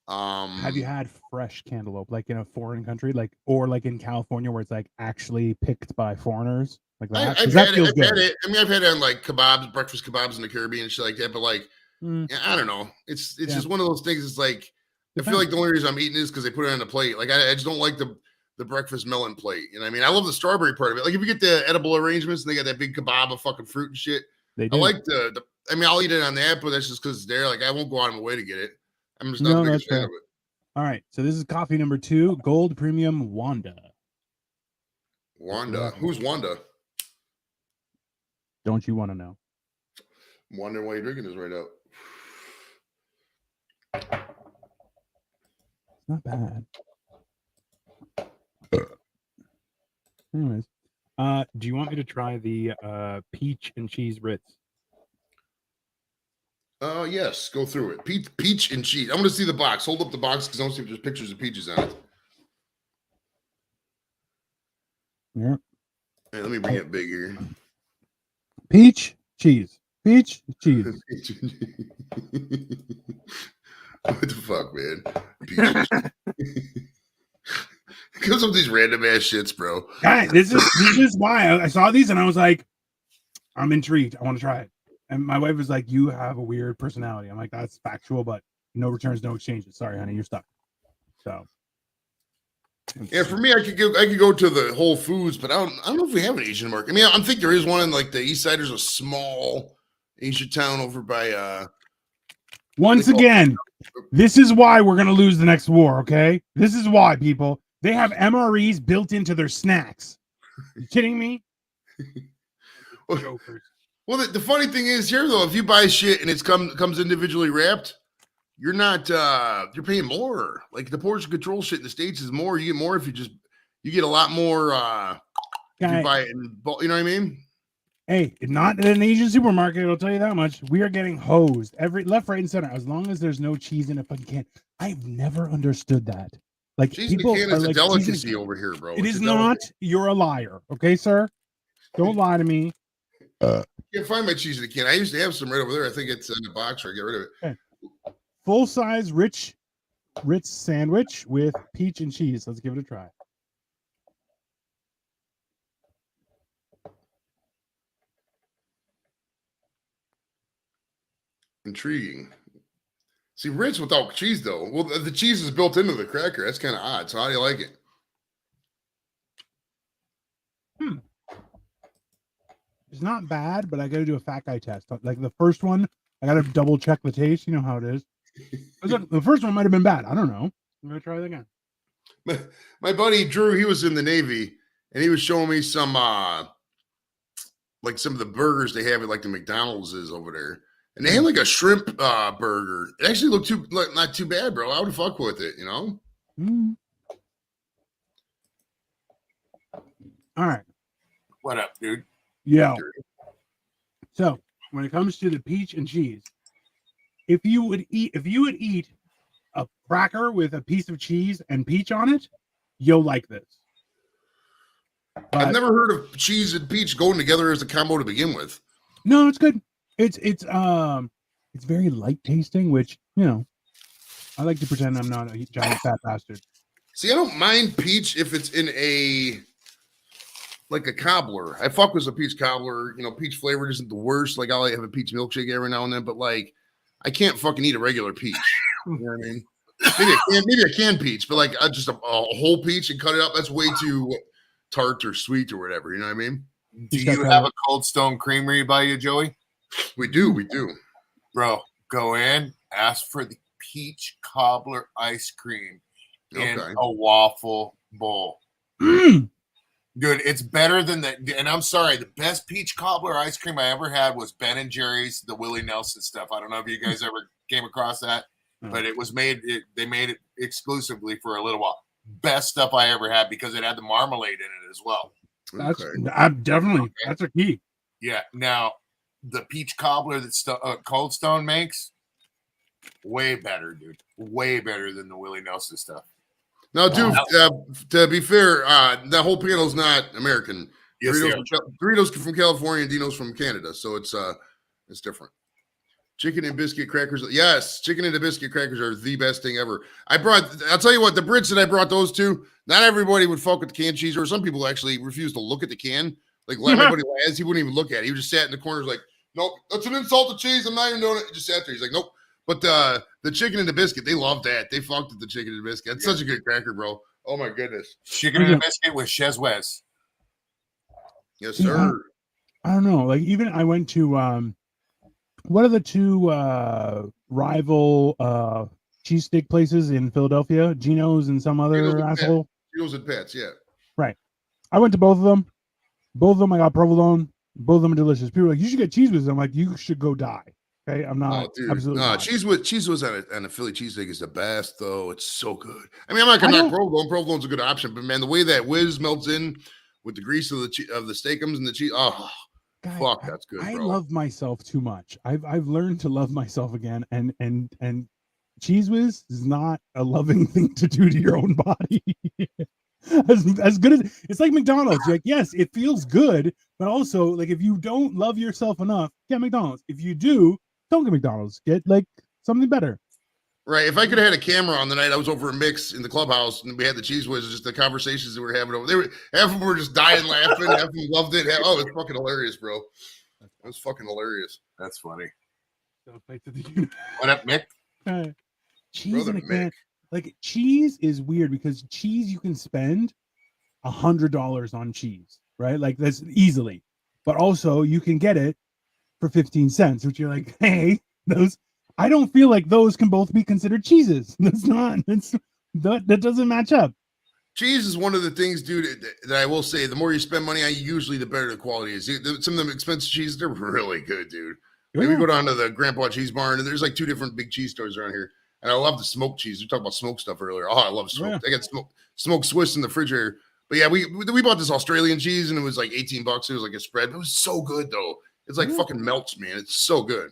B: Have you had fresh cantaloupe, like in a foreign country, or in California, where it's like actually picked by foreigners, like that?
A: I've had it. I mean, I've had it on like kebabs, breakfast kebabs in the Caribbean and shit like that. But like, I don't know. It's just one of those things. It's like I feel like the only reason I'm eating is because they put it on the plate. Like I just don't like the breakfast melon plate. You know what I mean? I love the strawberry part of it. Like if you get the edible arrangements and they got that big kebab of fucking fruit and shit. I like the I mean, I'll eat it on that, but that's just because it's there. Like I won't go out of my way to get it. I'm just not the biggest fan of it.
B: All right, so this is coffee number 2, Gold Premium Wanda.
A: Wanda, who's Wanda?
B: Don't you want to know?
A: I'm wondering why you're drinking this right out.
B: Not bad. Anyways, do you want me to try the peach and cheese Ritz?
A: Yes, go through it. Peach and cheese. I want to see the box. Hold up the box because I want to see if there's pictures of peaches on it.
B: Yeah.
A: Hey, let me bring it big here.
B: Peach, cheese. Peach, cheese.
A: What the fuck, man? Peach. Comes up with these random ass shits, bro.
B: Guys, this is why I saw these and I was like, I'm intrigued. I want to try it. And my wife was like, "You have a weird personality." I'm like, "That's factual, but no returns, no exchanges. Sorry, honey, you're stuck." So,
A: yeah, for me, I could go to the Whole Foods, but I don't know if we have an Asian market. I mean, I think there is one in like the East Side. There's a small Asian town over by.
B: Once again, this is why we're gonna lose the next war. Okay, this is why, people. They have MREs built into their snacks. You kidding me? Jokers.
A: Well, the funny thing is here though, if you buy shit and it's comes individually wrapped, you're not you're paying more. Like the portion control shit in the States is more. You get more if you get a lot more if you buy it in bulk, you know what I mean?
B: Hey, not in an Asian supermarket, I'll tell you that much. We are getting hosed every left, right, and center. As long as there's no cheese in a fucking can. I've never understood that. Like
A: cheese
B: people
A: in a can is a delicacy over here, bro.
B: It is not. You're a liar. Okay, sir? Don't lie to me.
A: Can't find my cheese in a can. I used to have some right over there. I think it's in the box. Or get rid of it.
B: Okay. Full size Ritz sandwich with peach and cheese. Let's give it a try.
A: Intriguing. See, Ritz without cheese though. Well, the cheese is built into the cracker. That's kind of odd. So how do you like it?
B: It's not bad, but I got to do a fat guy test. Like the first one, I got to double check the taste. You know how it is. The first one might have been bad. I don't know. I'm gonna try it again.
A: My buddy Drew, he was in the Navy, and he was showing me some like some of the burgers they have at like the McDonald's is over there, and they had like a shrimp burger. It actually looked not too bad, bro. I would fuck with it, you know.
B: Mm. All right.
C: What up, dude?
B: Yeah. So when it comes to the peach and cheese, if you would eat a cracker with a piece of cheese and peach on it, you'll like this. But
A: I've never heard of cheese and peach going together as a combo to begin with.
B: no, it's good. It's very light tasting, which, you know, I like to pretend I'm not a giant fat bastard.
A: See, I don't mind peach if it's in like a cobbler. I fuck with a peach cobbler. You know, peach flavored isn't the worst. Like I'll have a peach milkshake every now and then, but like I can't fucking eat a regular peach. You know what I mean? Maybe a canned peach, but like just a whole peach and cut it up. That's way too tart or sweet or whatever. You know what I mean?
C: Do you have a Cold Stone Creamery by you, Joey?
A: We do.
C: Bro, go in, ask for the peach cobbler ice cream in a waffle bowl. Dude, it's better than that. And I'm sorry, the best peach cobbler ice cream I ever had was Ben and Jerry's, the Willie Nelson stuff. I don't know if you guys ever came across that, but it was they made it exclusively for a little while. Best stuff I ever had because it had the marmalade in it as well.
B: That's that's a key.
C: Yeah. Now, the peach cobbler that Cold Stone makes, way better, dude. Way better than the Willie Nelson stuff.
A: Now, dude, to be fair, that whole panel's not American.
C: Yes,
A: Doritos from California and Dino's from Canada, so it's different. Chicken and biscuit crackers. Yes, chicken and biscuit crackers are the best thing ever. I'll tell you what, the Brits that I brought those to, not everybody would fuck with the canned cheese, or some people actually refuse to look at the can. Like everybody has, he wouldn't even look at it. He just sat in the corners like, nope, that's an insult to cheese. I'm not even doing it. He just sat there. He's like, nope. But the chicken and the biscuit, they love that. They fucked with the chicken and the biscuit. It's such a good cracker, bro. Oh my goodness.
C: Chicken and a biscuit with Chez Wes.
A: Yes, sir.
B: I don't know. Like even I went to what are the two rival cheesesteak places in Philadelphia? Geno's and some other asshole.
A: Geno's and Pat's, yeah.
B: Right. I went to both of them. Both of them I got provolone. Both of them are delicious. People are like, you should get cheese whiz. I'm like, you should go die. Okay, I'm not. Absolutely not.
A: Cheese whiz on a Philly cheesesteak is the best, though. It's so good. I mean, I'm not gonna knock provolone. Provolone's a good option, but man, the way that whiz melts in with the grease of the steakums and the cheese, fuck, that's good.
B: I love myself too much. I've learned to love myself again, and cheese whiz is not a loving thing to do to your own body. as good as it's like McDonald's. Like, yes, it feels good, but also like if you don't love yourself enough, get McDonald's. If you do, don't get McDonald's. Get like something better.
A: Right. If I could have had a camera on the night I was over at Mix in the clubhouse and we had the cheese whiz, just the conversations that we were having over there, half of them were just dying laughing, half of them loved it. It's fucking hilarious, bro. It was fucking hilarious.
C: That's funny.
B: What
C: up, Mick?
B: Cheese in a can. Like cheese is weird because cheese you can spend $100 on cheese, right? Like that's easily, but also you can get it for 15 cents, which you're like, hey, those. I don't feel like those can both be considered cheeses. That doesn't match up.
A: Cheese is one of the things, dude, that I will say, the more you spend money on, usually the better the quality is. Some of them expensive cheeses, they're really good, dude. Like we go down to the Grandpa Cheese Barn, and there's like 2 different big cheese stores around here. And I love the smoked cheese. We talked about smoked stuff earlier. Oh, I love smoked. I got smoked Swiss in the refrigerator. But yeah, we bought this Australian cheese, and it was like $18. It was like a spread. It was so good, though. It's like fucking melts, man. It's so good.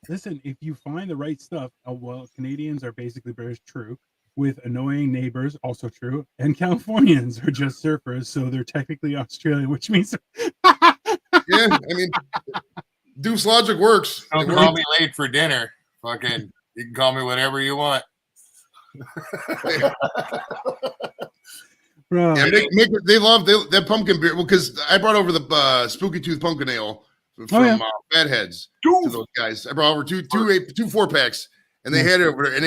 B: Listen, if you find the right stuff, well, Canadians are basically very true, with annoying neighbors, also true, and Californians are just surfers, so they're technically Australian, which means...
A: Yeah, I mean, Deuce logic works.
C: Don't call me late for dinner. Fucking, you can call me whatever you want.
B: Bro.
A: Yeah, they love that pumpkin beer. Well, because I brought over the Spooky Tooth Pumpkin Ale from Fatheads to those guys. I brought over two 4-packs, And they had it over there. And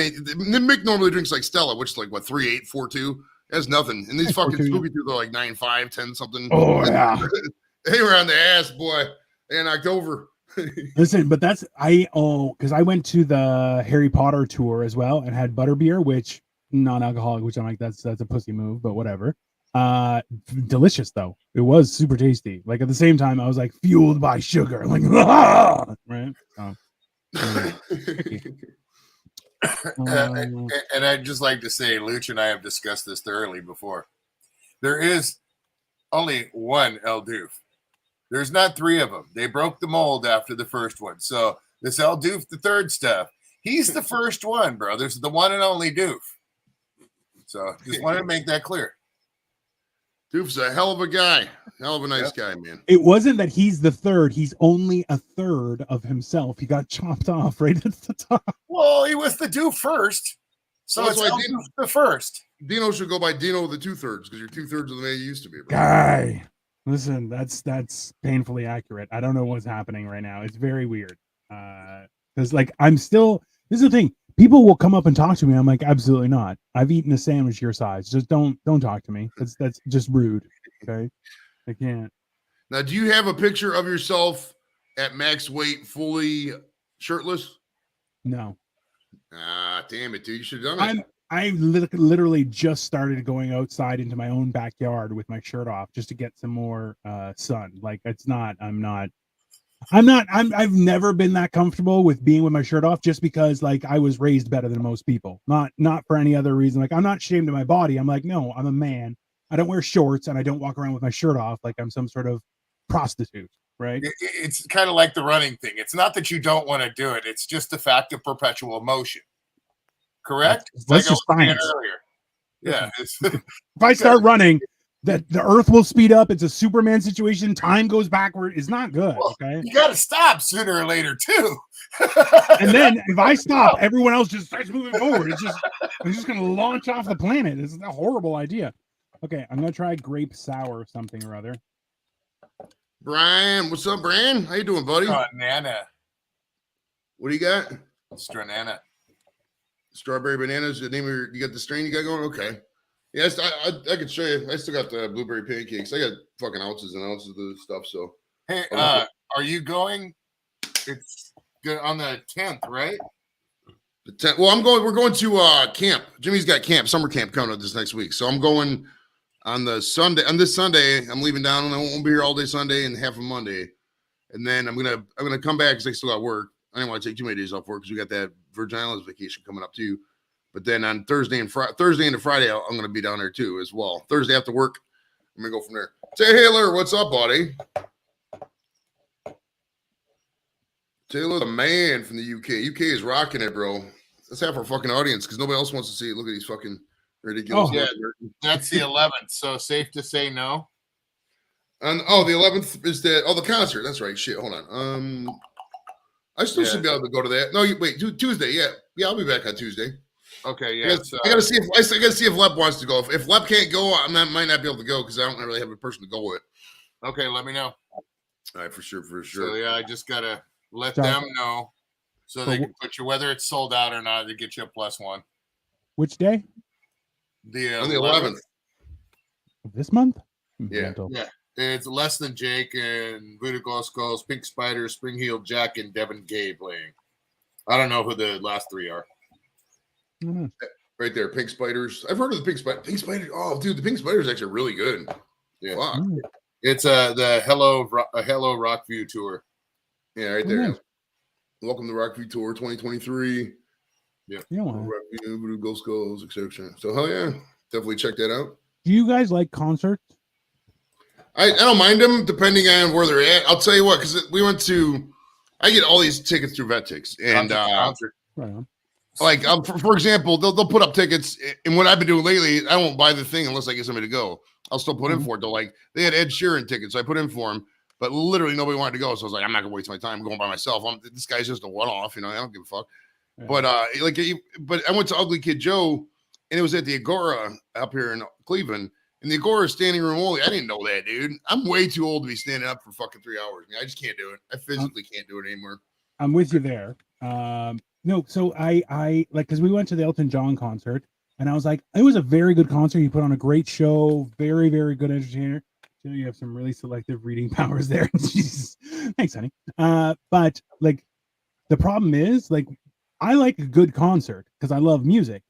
A: Mick normally drinks like Stella, which is like, what, 3.8, 4.2? That's nothing. And these fucking Spooky Tooth are like 9.5, 10 something.
B: Oh, yeah.
A: They were on the ass, boy. In October.
B: Listen, but because I went to the Harry Potter tour as well and had butterbeer, which non-alcoholic, which I'm like, that's a pussy move, but whatever. Delicious though. It was super tasty. Like at the same time, I was like fueled by sugar. Like, right?
C: And I'd just like to say, Luch and I have discussed this thoroughly before. There is only one El Doof. There's not three of them. They broke the mold after the first one. So this El Doof, the third stuff, he's the first one, bro. There's the one and only Doof. So just wanted to make that clear.
A: Doof's a hell of a guy. Hell of a nice guy, man.
B: It wasn't that he's the third. He's only a third of himself. He got chopped off right at the top.
C: Well, he was the Doof first. So it's El Doof the first.
A: Dino should go by Dino the 2/3 because you're 2/3 of the man you used to be, bro.
B: Guy. Listen, that's painfully accurate. I don't know what's happening right now. It's very weird. Because like this is the thing. People will come up and talk to me. I'm like, absolutely not. I've eaten a sandwich your size. Just don't talk to me. That's just rude. Okay. I can't.
A: Now, do you have a picture of yourself at max weight, fully shirtless?
B: No.
A: Ah, damn it, dude. You should have done it.
B: I literally just started going outside into my own backyard with my shirt off just to get some more sun. Like I've never been that comfortable with being with my shirt off just because like I was raised better than most people. Not for any other reason. Like I'm not ashamed of my body. I'm like, no, I'm a man. I don't wear shorts and I don't walk around with my shirt off like I'm some sort of prostitute, right?
C: It's kind of like the running thing. It's not that you don't want to do it. It's just the fact of perpetual motion. Correct?
B: That's just science.
C: Yeah.
B: If I start running, that the earth will speed up. It's a Superman situation. Time goes backward. It's not good.
C: Well,
B: okay.
C: You got to stop sooner or later too.
B: And then if I stop, everyone else just starts moving forward. I'm just going to launch off the planet. It's a horrible idea. Okay. I'm going to try grape sour or something or other.
A: Brian, what's up, Brian? How you doing, buddy?
C: Stranana.
A: What do you got?
C: Stranana.
A: Strawberry bananas. The name of you got the strain you got going? Okay. Yes, I could show you. I still got the blueberry pancakes. I got fucking ounces and ounces of the stuff. So,
C: hey, are you going? It's good on the 10th, right?
A: The 10th. Well, I'm going. We're going to camp. Jimmy's got camp, summer camp coming up this next week. So I'm going on the Sunday. On this Sunday, I'm leaving down, and I won't be here all day Sunday and half of Monday. And then I'm gonna come back because I still got work. I didn't want to take too many days off work because we got that Virgin Islands vacation coming up too. But then on Thursday and Friday, I'm going to be down there too as well. Thursday after work, I'm going to go from there. Say, Taylor, what's up, buddy? Taylor, the man from the UK. UK is rocking it, bro. Let's have our fucking audience because nobody else wants to see it. Look at these fucking ridiculous.
C: Oh, yeah, that's the 11th. So safe to say no.
A: And the 11th is the concert. That's right. Shit, hold on. I still should be able to go to that. No, wait, Tuesday. Yeah, I'll be back on Tuesday.
C: Okay, yeah.
A: I gotta see if Lep wants to go. If Lep can't go, might not be able to go because I don't really have a person to go with.
C: Okay, let me know.
A: All right, for sure.
C: So yeah, I just gotta let them know so they can put you whether it's sold out or not. They get you a +1.
B: Which day?
A: On the 11th
B: of this month.
A: Yeah.
C: It's Less Than Jake and Voodoo Ghost, Pink Spider, Spring Heeled Jack, and Devin Gay playing. I don't know who the last three are.
B: Mm-hmm.
A: Right there, Pink Spiders. I've heard of the Pink Spiders. Oh, dude, the Pink Spiders actually really good.
C: Yeah,
A: wow.
C: It's the Hello Rockview tour.
A: Yeah, right there. Mm-hmm. Welcome to Rockview Tour 2023.
B: Yeah,
A: Rockview, Voodoo Ghost, etc. So hell yeah, definitely check that out.
B: Do you guys like concerts?
A: I don't mind them depending on where they're at. I'll tell you what, because we went to. I get all these tickets through Vetix, and like for example, they'll put up tickets, and what I've been doing lately, I won't buy the thing unless I get somebody to go. I'll still put in for it. They had Ed Sheeran tickets, so I put in for him, but literally nobody wanted to go. So I was like, I'm not gonna waste my time going by myself. This guy's just a one-off, I don't give a fuck. Yeah. But I went to Ugly Kid Joe, and it was at the Agora up here in Cleveland. And the Agora is standing room only. I didn't know that, dude. I'm way too old to be standing up for fucking 3 hours. I just can't do it. I physically can't do it anymore.
B: I'm with you there. No, so I like because we went to the Elton John concert, and I was like, it was a very good concert. He put on a great show, very very good entertainer. You know, you have some really selective reading powers there. Jesus, thanks, honey. But like, the problem is like, I like a good concert because I love music.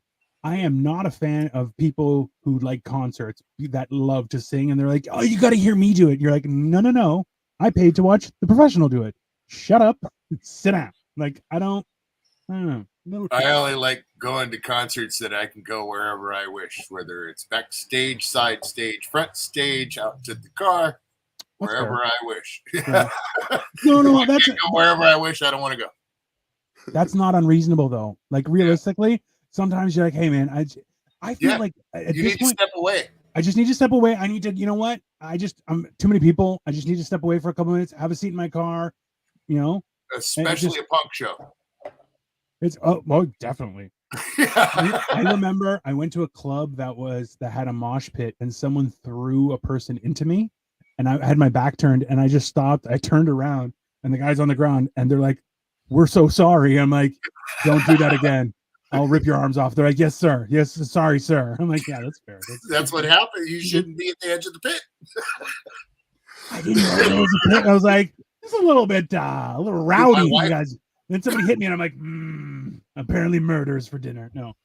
B: I am not a fan of people who like concerts that love to sing, and they're like, "Oh, you got to hear me do it." You're like, "No, no, no! I paid to watch the professional do it. Shut up, sit down." Like, I don't know.
C: I only like going to concerts that I can go wherever I wish, whether it's backstage, side stage, front stage, out to the car, wherever I wish.
B: Yeah. No, that's
C: go wherever I wish. I don't want to go.
B: That's not unreasonable though. Like realistically, sometimes you're like, "Hey man, I feel like at
C: you
B: this
C: need
B: point,
C: to step away.
B: I just need to step away. I need to, you know what? I'm too many people. I just need to step away for a couple minutes, have a seat in my car, you know."
C: Especially a punk show.
B: It's definitely. I remember I went to a club that had a mosh pit, and someone threw a person into me, and I had my back turned, and I just stopped. I turned around, and the guy's on the ground, and they're like, "We're so sorry." I'm like, "Don't do that again. I'll rip your arms off." They're like, "Yes, sir. Yes, sorry, sir." I'm like, "Yeah, that's fair."
C: That's what happened. You shouldn't be at the edge of the pit.
B: I didn't know there was a pit. I was like, "It's a little bit, a little rowdy, you guys." Then somebody hit me, and I'm like, apparently murders for dinner. No.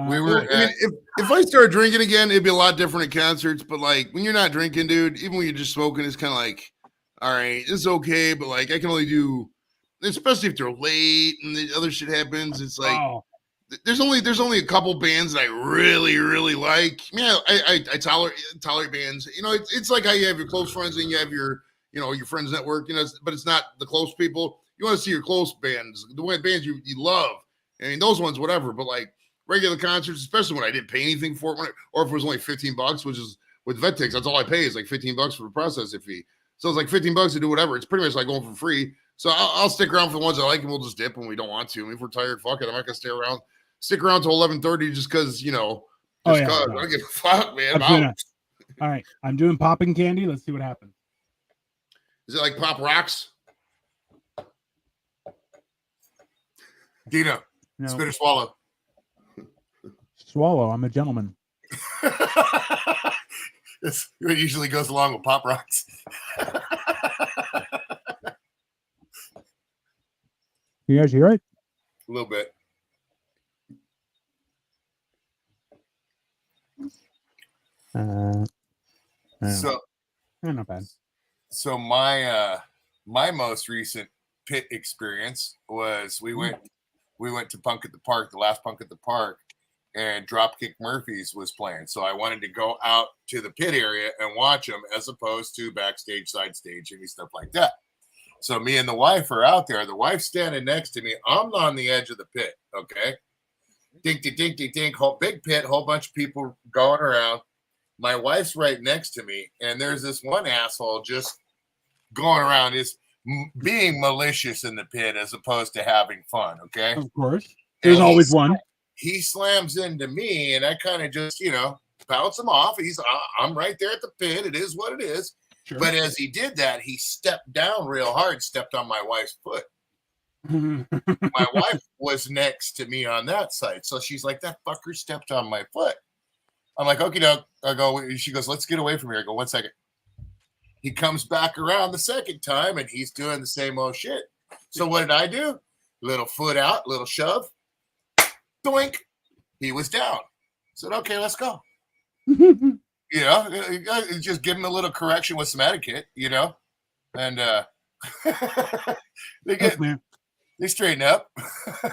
A: We were. If I start drinking again, it'd be a lot different at concerts. But like when you're not drinking, dude, even when you're just smoking, it's kind of like, all right, it's okay. But like I can only do, especially if they're late and the other shit happens. It's like there's only a couple bands that I really really like. Yeah, I tolerate bands. You know, it's like how you have your close friends and you have your your friends network. You know, but it's not the close people. You want to see your close bands, the bands you love. I mean, those ones, whatever. But like regular concerts, especially when I didn't pay anything for it, or if it was only $15, which is with vet tickets, that's all I pay is like $15 for the processing fee. So it's like $15 to do whatever. It's pretty much like going for free. So I'll stick around for the ones I like, and we'll just dip when we don't want to. I mean, if we're tired, fuck it. I'm not gonna stick around till 11:30 just because I don't give a fuck, man.
B: All right, I'm doing popping candy. Let's see what happens.
A: Is it like Pop Rocks?
C: Dino,
B: no.
C: Spit or swallow?
B: Swallow. I'm a gentleman.
C: It usually goes along with Pop Rocks.
B: You guys hear it?
C: A little bit. So
B: not bad.
C: So my most recent pit experience was we went to Punk at the Park, the last Punk at the Park, and Dropkick Murphys was playing. So I wanted to go out to the pit area and watch them as opposed to backstage, side stage, and stuff like that. So me and the wife are out there. The wife's standing next to me. I'm on the edge of the pit. Okay. Dink, whole big pit, whole bunch of people going around. My wife's right next to me, and there's this one asshole just going around, is being malicious in the pit as opposed to having fun. Okay.
B: Of course. There's always one.
C: He slams into me, and I kind of just, bounce him off. I'm right there at the pit. It is what it is. Sure. But as he did that, he stepped down real hard, stepped on my wife's foot. My wife was next to me on that side. So she's like, that fucker stepped on my foot. I'm like, okay, doke. I go, she goes, let's get away from here. I go, 1 second. He comes back around the second time, and he's doing the same old shit. So what did I do? Little foot out, little shove. Doink. He was down. I said, okay, let's go. Just give him a little correction with some etiquette, and they straighten up.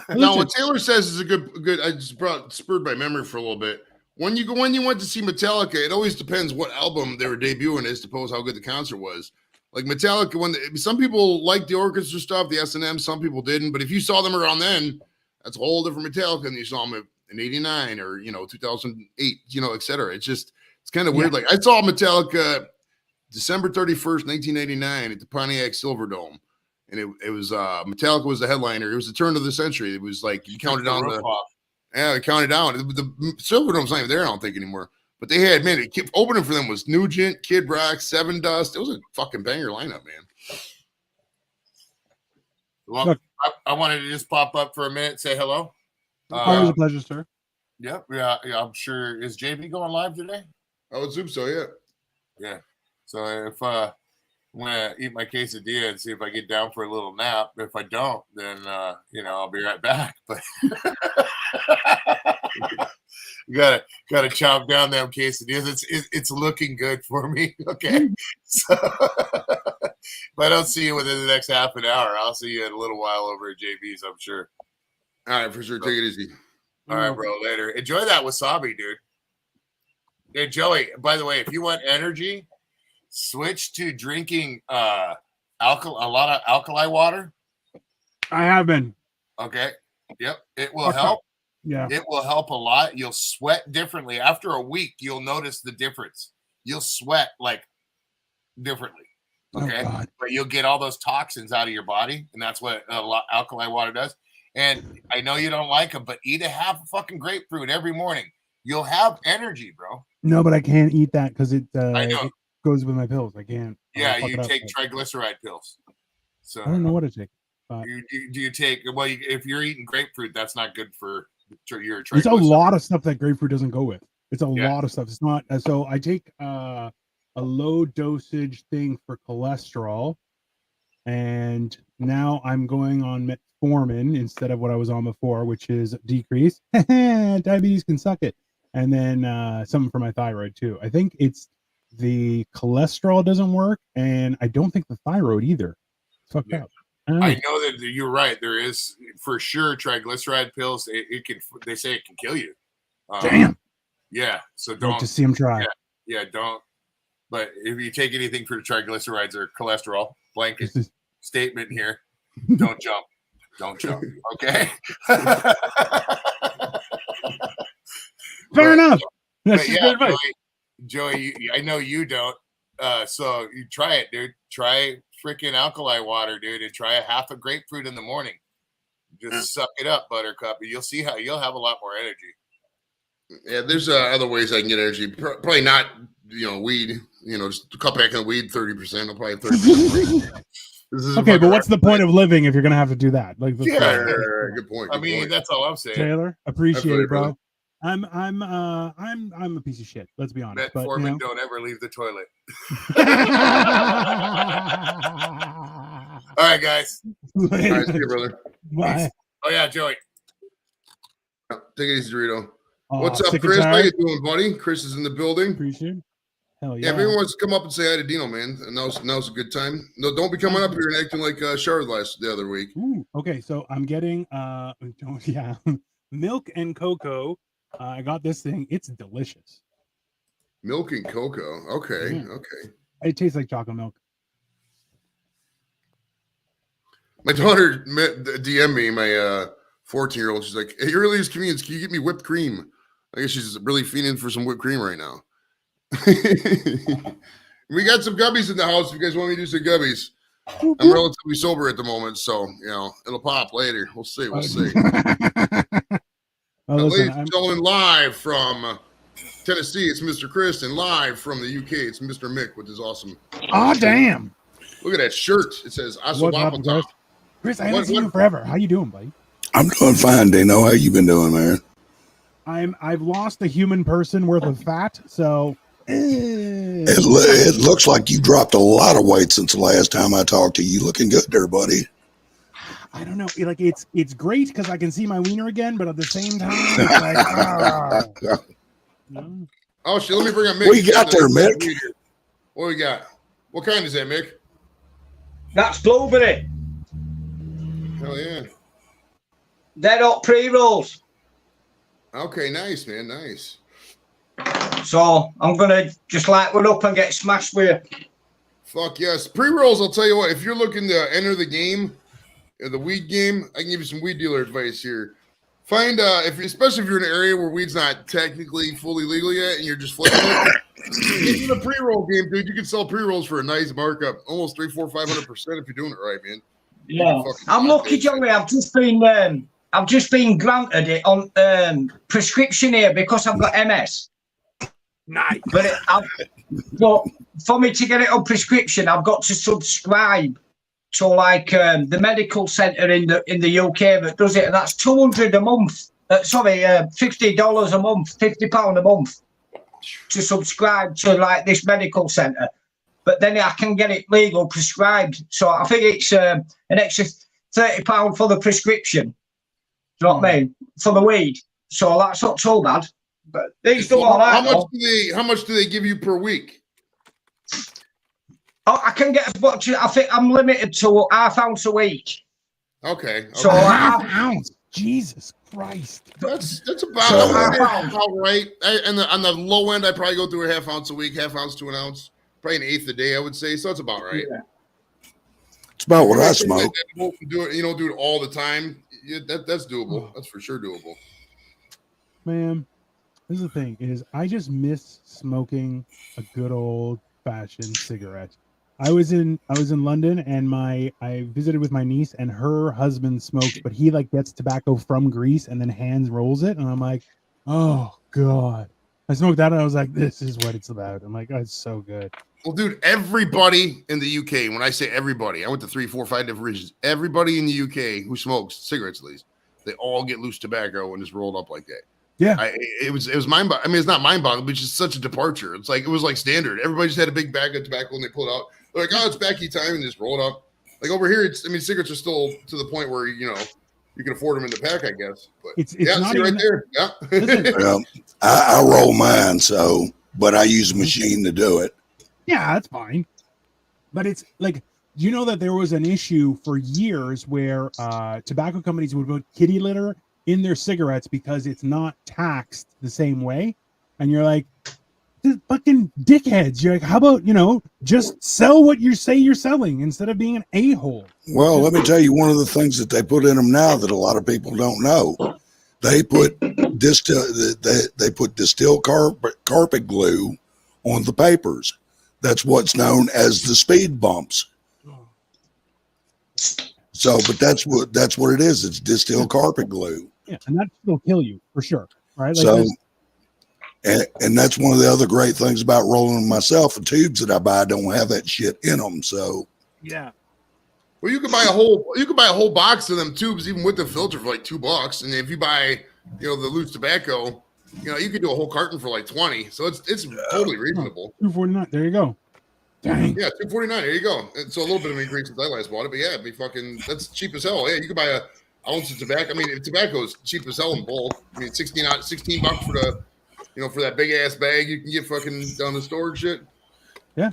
A: Now, what Taylor says is a good. I just spurred my memory for a little bit. When you went to see Metallica, it always depends what album they were debuting as to how good the concert was. Like Metallica, some people liked the orchestra stuff, the S&M, some people didn't. But if you saw them around then, that's a whole different Metallica than you saw them in '89 or 2008, etc. It's kind of weird. Like I saw Metallica December 31st, 1989 at the Pontiac Silverdome. And it was Metallica was the headliner. It was the turn of the century. It was like you counted down they counted down. The Silverdome's not even there, I don't think, anymore. But they had, man, opening for them was Nugent, Kid Rock, Seven Dust. It was a fucking banger lineup, man.
C: Well,
B: Look.
C: I wanted to just pop up for a minute, say hello.
B: Always a pleasure, sir.
C: Yep. Yeah, I'm sure. Is JB going live today?
A: I would assume so. Yeah.
C: Yeah. So if I'm gonna eat my quesadilla and see if I get down for a little nap. If I don't, then I'll be right back. But you gotta chop down them quesadillas. It's looking good for me. Okay. So if I don't see you within the next half an hour, I'll see you in a little while over at JB's, I'm sure.
A: All right, for sure. Take it easy.
C: All right, bro. Later. Enjoy that wasabi, dude. Hey, Joey, by the way, if you want energy, switch to drinking a lot of alkali water.
B: I have been.
C: Okay. Yep. It will help.
B: Yeah.
C: It will help a lot. You'll sweat differently. After a week, you'll notice the difference. You'll sweat like differently. Okay.
B: Oh,
C: but you'll get all those toxins out of your body. And that's what alkali water does. And I know you don't like them, but eat a half a fucking grapefruit every morning. You'll have energy, bro.
B: No, but I can't eat that because it
C: I know.
B: it goes with my pills. I can't.
C: Yeah, you take triglyceride pills. So
B: I don't know what to take.
C: Do you take? Well, if you're eating grapefruit, that's not good for your triglycerides.
B: There's a lot of stuff that grapefruit doesn't go with. It's a lot of stuff. It's not. So I take a low dosage thing for cholesterol, and now I'm going on metformin instead of what I was on before, which is decrease. Diabetes can suck it. And then something for my thyroid too. I think it's the cholesterol doesn't work, and I don't think the thyroid either. It's fucked up.
C: I know that you're right. There is for sure triglyceride pills. It can. They say it can kill you.
B: Damn.
C: Yeah. So don't
B: just see them try.
C: Yeah. Don't. But if you take anything for the triglycerides or cholesterol, blanket statement here. Don't jump. Don't jump. Okay.
B: Fair enough. That's
C: yeah,
B: good advice.
C: Joey, I know you don't. So you try it, dude. Try freaking alkali water, dude, and try a half a grapefruit in the morning. Just suck it up, Buttercup, and you'll see how you'll have a lot more energy.
A: Yeah, there's other ways I can get energy. Probably not, weed. Just cut back on weed 30%. I'll probably 30%.
B: Okay, but what's the point of living if you're gonna have to do that? Like,
A: good point.
C: I mean, that's all I'm saying.
B: Taylor, appreciate it, bro. I'm a piece of shit. Let's be honest.
C: Metformin don't ever leave the toilet. All right, guys.
A: All right, see you, brother.
B: Bye.
C: Peace. Oh yeah, Joey.
A: Take it easy, Dorito. What's up, Chris? How you doing, buddy? Chris is in the building.
B: Appreciate it. Hell yeah.
A: Yeah, if anyone wants to come up and say hi to Dino, man, and now's a good time. No, don't be coming up here and acting like Shard the other week.
B: Ooh, okay, so I'm getting milk and cocoa. I got this thing. It's delicious.
A: Milk and cocoa. Okay, okay.
B: It tastes like chocolate milk.
A: My daughter DM'd me, my 14-year-old. She's like, "Hey, earliest convenience, can you get me whipped cream?" I guess she's really fiending for some whipped cream right now. We got some gummies in the house. If you guys want me to do some gummies, I'm relatively sober at the moment, so it'll pop later. We'll see. Ladies and gentlemen, live from Tennessee, it's Mr. Chris, and live from the UK, it's Mr. Mick with his awesome.
B: Oh damn!
A: Look at that shirt. It says "Asawapo."
B: Chris, I haven't seen you forever. How you doing, buddy?
D: I'm doing fine, Dino. How you been doing, man?
B: I've lost a human person worth of fat, so
D: it looks like you dropped a lot of weight since the last time I talked to you. Looking good there, buddy.
B: I don't know. Like it's great because I can see my wiener again, but at the same time, it's like,
A: oh shit! Let me bring up Mick.
D: What you got there, Mick?
A: What we got? What kind is that, Mick?
E: That's blueberry.
A: Hell yeah!
E: They're not pre-rolls.
A: Okay, nice, man, nice.
E: So I'm gonna just light one up and get smashed with it.
A: Fuck yes, pre-rolls. I'll tell you what. If you're looking to enter the game, the weed game, I can give you some weed dealer advice here. Find especially if you're in an area where weed's not technically fully legal yet, and you're just flipping it. In the pre-roll game, dude, you can sell pre-rolls for a nice markup, almost 300, 400, 500% if you're doing it right, man.
E: Yeah, I'm lucky, Joey. I've just been granted it on prescription here because I've got MS.
B: Nice.
E: But for me to get it on prescription, I've got to subscribe to like the medical centre in the UK that does it, and that's $200 a month. $50 a month, £50 a month to subscribe to like this medical centre. But then I can get it legal prescribed. So I think it's an extra £30 for the prescription. Do you know what I mean? For the weed. So that's not so bad. But these do all right.
A: How much do they give you per week?
E: Oh, I can get as much. I think I'm limited to ½ ounce a week.
A: Okay.
E: So
B: ½ ounce. Jesus Christ.
A: That's about right. And on the low end, I probably go through a ½ ounce a week, ½ ounce to an ounce, probably an eighth a day, I would say. So that's about right.
E: Yeah.
D: It's about what I smoke.
A: You don't do it all the time. That's doable. That's for sure doable.
B: Man, this is the thing: is I just miss smoking a good old fashioned cigarette. I was in London, and I visited with my niece, and her husband smokes, but he like gets tobacco from Greece and then hands rolls it, and I'm like, oh god. I smoked that, and I was like, this is what it's about. I'm like, oh, it's so good.
A: Well, dude, everybody in the UK, when I say everybody, I went to 3, 4, 5 different regions. Everybody in the UK who smokes cigarettes, at least, they all get loose tobacco and just rolled up like that.
B: Yeah,
A: it was mind-boggling. I mean, it's not mind-boggling, but it's just such a departure. It's like it was like standard. Everybody just had a big bag of tobacco and they pulled it out. They're like, oh, it's backy time, and just roll it up. Like over here, cigarettes are still to the point where you can afford them in the pack, I guess. But
B: it's
A: yeah,
B: not
A: see right there. Yeah.
D: Well, I roll mine, but I use a machine to do it.
B: Yeah, that's fine. But it's like, you know that there was an issue for years where tobacco companies would put kitty litter in their cigarettes because it's not taxed the same way. And you're like, this fucking dickheads. You're like, how about, just sell what you say you're selling instead of being an a-hole.
D: Well, let me tell you one of the things that they put in them now that a lot of people don't know. They put distilled carpet glue on the papers. That's what's known as the speed bumps. So, but that's what it is. It's distilled carpet glue.
B: Yeah, and that will kill you for sure, right? Like
D: so, and that's one of the other great things about rolling them myself. The tubes that I buy don't have that shit in them. So,
B: yeah.
A: Well, you could buy a whole box of them tubes, even with the filter, for like $2. And if you buy, the loose tobacco, you could do a whole carton for like 20. So it's totally reasonable.
B: $2.49. There you go. Dang.
A: Yeah, $2.49. There you go. And so a little bit of an increase since I last bought it, but yeah, it'd be that's cheap as hell. Yeah, you could buy a ounce of tobacco. I mean, tobacco is cheap as hell in bulk. I mean, $16 for the, for that big ass bag you can get fucking down the store and shit.
B: Yeah.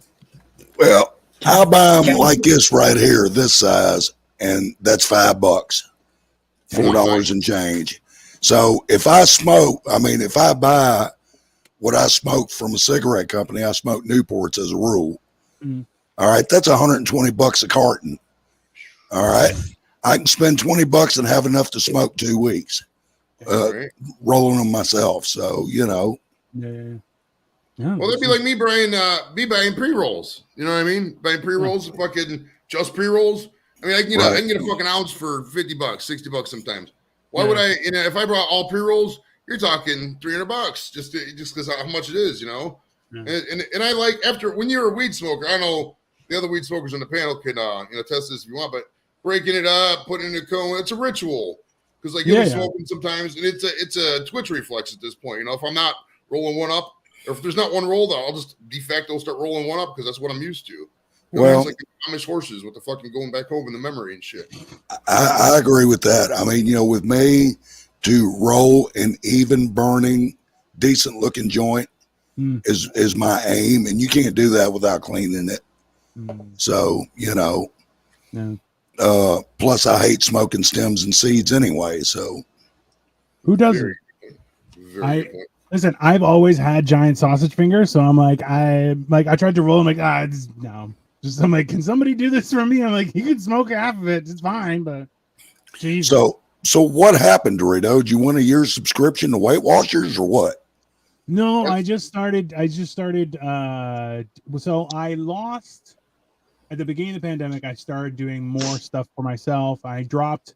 D: Well, I buy them like this right here, this size, and that's $5, $4 and change. So if I buy what I smoke from a cigarette company, I smoke Newports as a rule. Mm. All right, that's $120 a carton. All right, I can spend $20 and have enough to smoke 2 weeks, rolling them myself. So
B: Yeah.
A: Well, that'd be like me buying pre-rolls. You know what I mean? Buying pre-rolls, fucking just pre-rolls. I mean, I can get a fucking ounce for $50, $60 sometimes. Why would I? If I brought all pre-rolls, you're talking $300 just because how much it is, Yeah. And I like when you're a weed smoker. I know the other weed smokers on the panel can test this if you want, but breaking it up, putting it in a cone, it's a ritual because you'll be smoking sometimes, and it's a twitch reflex at this point. If I'm not rolling one up, or if there's not one rolled, I'll just de facto start rolling one up because that's what I'm used to. It's like the Amish horses with the fucking going back home in the memory and shit.
D: I agree with that. I mean, with me, to roll an even burning, decent looking joint is my aim, and you can't do that without cleaning it. So, plus I hate smoking stems and seeds anyway. So
B: who doesn't? Listen, I've always had giant sausage fingers, so I'm like, I tried to roll. I'm like, no. I'm like, can somebody do this for me? I'm like, you can smoke half of it. It's fine, but geez.
D: So what happened, Dorito? Did you win a year's subscription to Weight Watchers or what?
B: No, I just started. So I lost at the beginning of the pandemic. I started doing more stuff for myself. I dropped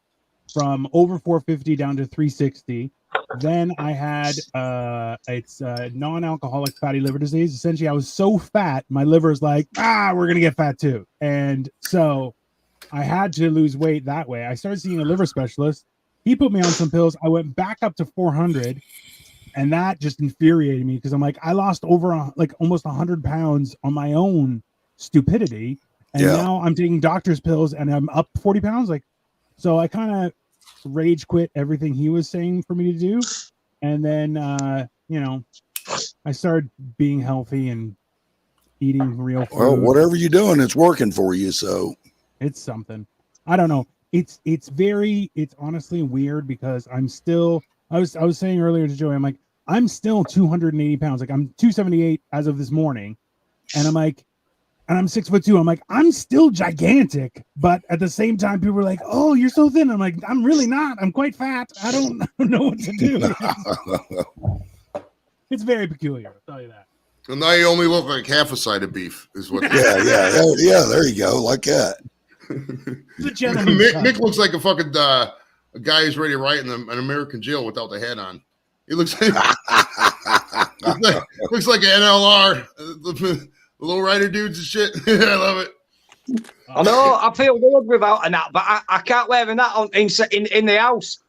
B: from over 450 down to 360. Then I had it's non-alcoholic fatty liver disease. Essentially, I was so fat, my liver's like, we're gonna get fat too. And so I had to lose weight that way. I started seeing a liver specialist. He put me on some pills. I went back up to 400, and that just infuriated me because I'm like, I lost over almost 100 pounds on my own stupidity, and now I'm taking doctor's pills and I'm up 40 pounds. Like, so I kind of rage quit everything he was saying for me to do, and then I started being healthy and eating real food.
D: Well, whatever you're doing, it's working for you. So
B: it's something. I don't know. It's honestly weird because I'm still. I was saying earlier to Joey, I'm like, I'm still 280 pounds. Like I'm 278 as of this morning, and I'm like, and I'm 6'2". I'm like, I'm still gigantic, but at the same time, people are like, "Oh, you're so thin." I'm like, I'm really not. I'm quite fat. I don't know what to do. It's very peculiar. I'll tell you that.
A: And now you only look like half a side of beef. Is what?
D: yeah. There you go, like that.
A: Mick looks like a fucking a guy who's ready to riot in an American jail without the hat on. He looks like looks like an NLR, the low rider dudes and shit. I love it.
E: I know. I feel good without a hat, but I can't wear a hat on in the house.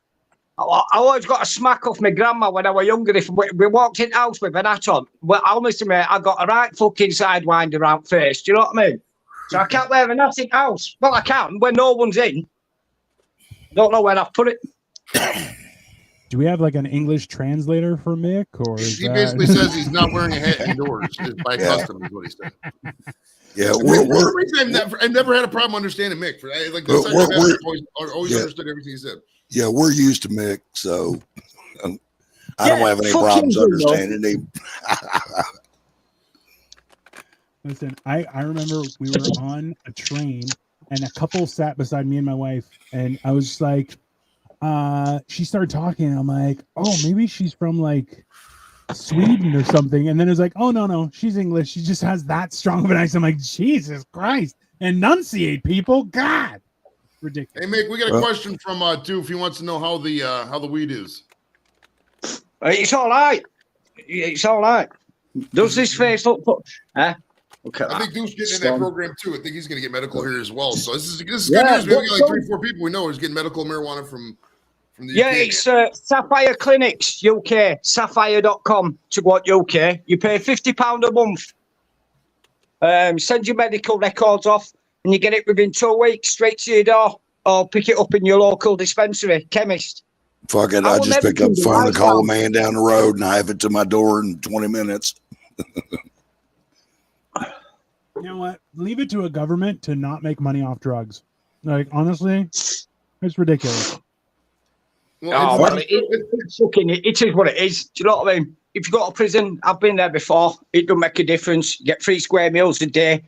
E: I always got a smack off my grandma when I was younger. If we walked in the house with an hat on, well, honestly, mate, I got a right fucking sidewinder out face. Do you know what I mean? So I can't wear a hat in the house. Well, I can when no one's in. Don't know where I've put it.
B: Do we have like an English translator for Mick, or
A: he basically says he's not wearing a hat indoors just by custom, is what he said.
D: Yeah,
A: I've never had a problem understanding Mick. I've always understood everything he said.
D: Yeah, we're used to Mick, so I don't have any problems understanding him.
B: Listen, I remember we were on a train and a couple sat beside me and my wife, and I was just like, she started talking, and I'm like, oh, maybe she's from like Sweden or something. And then it was like, oh, no, she's English. She just has that strong of an accent. I'm like, Jesus Christ. Enunciate, people. God. Ridiculous.
A: Hey, Mick, we got a question from Doof. He wants to know how the weed is.
E: It's all right. It's all right. Does this face look... Okay.
A: I think Doof's getting in that program too. I think he's going to get medical here as well. So this is good news. We got like 3-4 people we know who's getting medical marijuana from the UK.
E: It's Sapphire Clinics UK, sapphire.com to go to UK. You pay £50 a month. Send your medical records off, and you get it within 2 weeks straight to your door, or pick it up in your local dispensary, chemist.
D: Fuck it, I just pick up the phone and call a man down the road, and I have it to my door in 20 minutes.
B: You know what? Leave it to a government to not make money off drugs. Like, honestly, it's ridiculous.
E: It is what it is. Do you know what I mean? If you go to prison, I've been there before. It don't make a difference. You get 3 square meals a day. You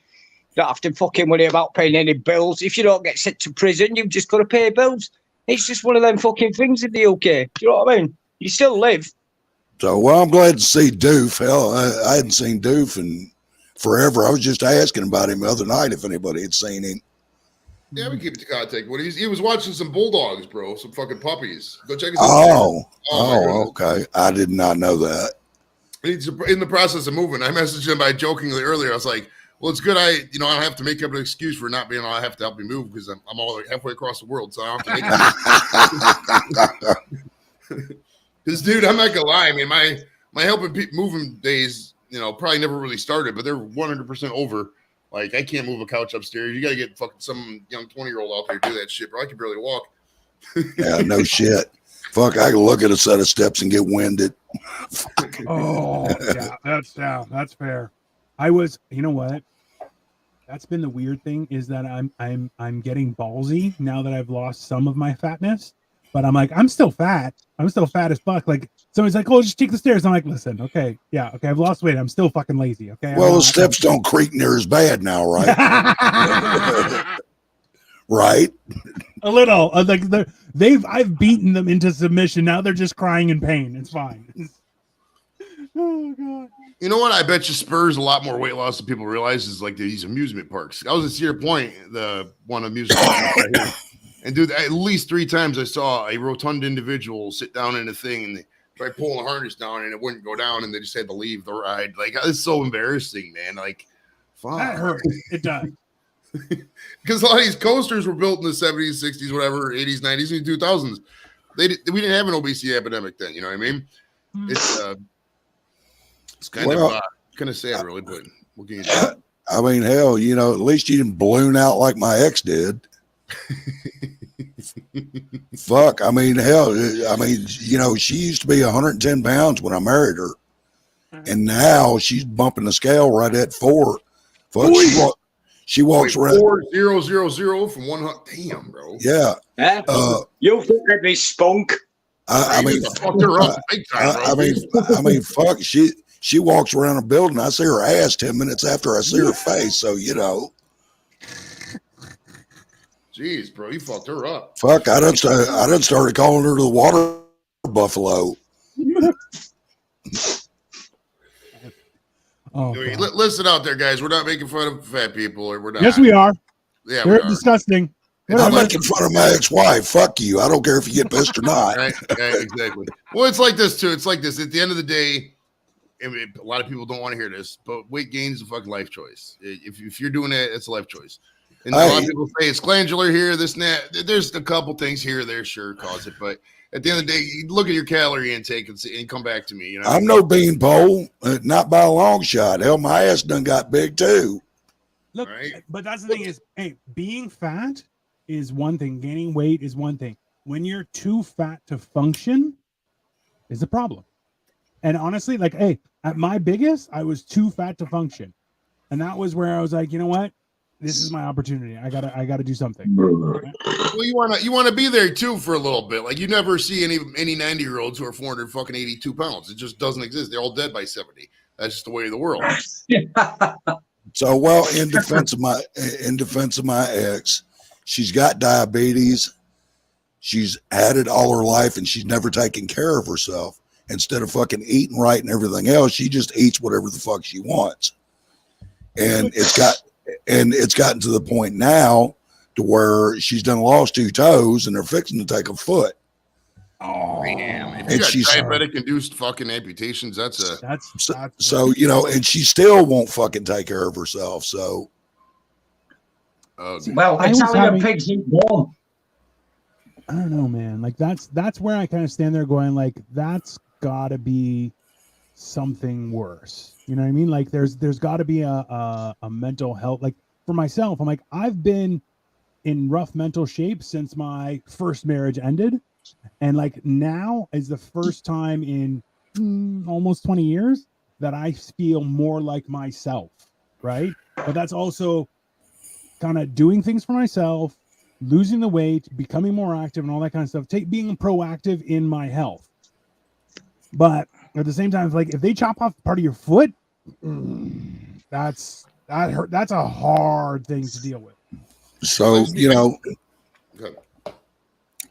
E: don't have to fucking worry about paying any bills. If you don't get sent to prison, you've just got to pay bills. It's just one of them fucking things in the UK. Do you know what I mean? You still live.
D: So, well, I'm glad to see Doof. Hell, I hadn't seen Doof in forever. I was just asking about him the other night if anybody had seen him.
A: Yeah, we keep in contact. He was watching some bulldogs, bro. Some fucking puppies. Go check his
D: Okay. I did not know that.
A: He's in the process of moving. I messaged him by jokingly earlier. I was like, well, it's good I don't have to make up an excuse for not being I have to help me move because I'm all the way halfway across the world, so I don't have to make it. Because, dude, I'm not gonna lie. I mean, my helping moving days, probably never really started, but they're 100% over. Like, I can't move a couch upstairs. You got to get fucking some young 20-year-old out there to do that shit, bro. I can barely walk.
D: Yeah, no shit. Fuck, I can look at a set of steps and get winded.
B: Oh, yeah, that's fair. You know what? That's been the weird thing is that I'm getting ballsy now that I've lost some of my fatness, but I'm like, I'm still fat. I'm still fat as fuck. Like, somebody's like, oh, just take the stairs. I'm like, listen, okay, I've lost weight. I'm still fucking lazy. Okay.
D: Well, the steps don't creak near as bad now, right? Right.
B: A little. Like I've beaten them into submission. Now they're just crying in pain. It's fine. Oh God.
A: You know what? I bet you spurs a lot more weight loss than people realize is like these amusement parks. I was at Cedar Point, the one amusement park right here. And dude, at least 3 times I saw a rotund individual sit down in a thing and they tried pulling the harness down and it wouldn't go down and they just had to leave the ride. Like, it's so embarrassing, man. Like, fuck.
B: That hurts. It does.
A: Because a lot of these coasters were built in the 70s, 60s, whatever, 80s, 90s, and 2000s. We didn't have an obesity epidemic then. You know what I mean? It's kind of sad, really. But what can you do?
D: I mean, hell, you know, at least you didn't balloon out like my ex did. Fuck. I mean, hell, I mean, you know, she used to be 110 pounds when I married her. And now she's bumping the scale right at 4. Fuck, she walks around
A: 4000 from 100. Damn, bro.
D: Yeah.
E: You think that'd be spunk?
D: I mean, fuck. She walks around a building. I see her ass 10 minutes after I see her face. So you know.
A: Jeez, bro, you fucked her up.
D: Fuck, I done started calling her the water buffalo.
B: Oh,
A: listen out there, guys. We're not making fun of fat people, or we're not.
B: Yes, we are.
A: Yeah,
B: they're disgusting.
D: I'm making fun of my ex-wife. Fuck you. I don't care if you get pissed or not.
A: Right, exactly. Well, it's like this too. It's like this. At the end of the day, I mean, a lot of people don't want to hear this, but weight gain is a fucking life choice. If you're doing it, it's a life choice. And a lot of people say it's glandular here, this and that. There's a couple things here or there, sure, cause it, but at the end of the day, you look at your calorie intake and come back to me. You know,
D: I'm no beanpole, not by a long shot. Hell, my ass done got big too.
B: Look, but that's the thing is, hey, being fat is one thing. Gaining weight is one thing. When you're too fat to function is a problem. And honestly, like, hey, at my biggest, I was too fat to function. And that was where I was like, you know what? This is my opportunity. I gotta do something.
A: Well, you wanna be there too for a little bit. Like you never see any 90-year-olds who are 482 pounds. It just doesn't exist. They're all dead by 70. That's just the way of the world.
D: So, well, in defense of my ex, she's got diabetes. She's had it all her life, and she's never taken care of herself. Instead of fucking eating right and everything else, she just eats whatever the fuck she wants. And it's gotten to the point now to where she's done lost 2 toes and they're fixing to take a foot.
A: Oh, damn. If you got diabetic induced fucking amputations, that's
D: so, you know, and she still won't fucking take care of herself. So,
E: well, Italian pigs eat warm.
B: I don't know, man. Like that's where I kind of stand there going, like, that's gotta be something worse. You know what I mean? Like there's got to be a mental health. Like for myself, I'm like, I've been in rough mental shape since my first marriage ended, and like now is the first time in almost 20 years that I feel more like myself, right? But that's also kind of doing things for myself, losing the weight, becoming more active, and all that kind of stuff. Being proactive in my health, but at the same time, like if they chop off part of your foot, that's a hard thing to deal with.
D: So, you know,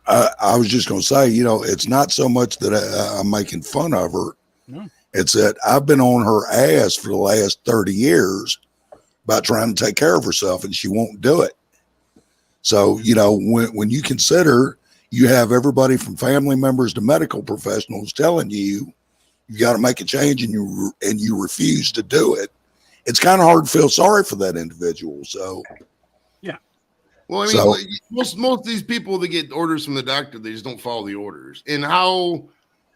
D: I was just going to say, you know, it's not so much that I'm making fun of her. No. It's that I've been on her ass for the last 30 years about trying to take care of herself, and she won't do it. So, you know, when you consider you have everybody from family members to medical professionals telling you got to make a change, and you refuse to do it, it's kind of hard to feel sorry for that individual. So,
A: yeah. Well, I mean, like, most of these people that get orders from the doctor, they just don't follow the orders. And how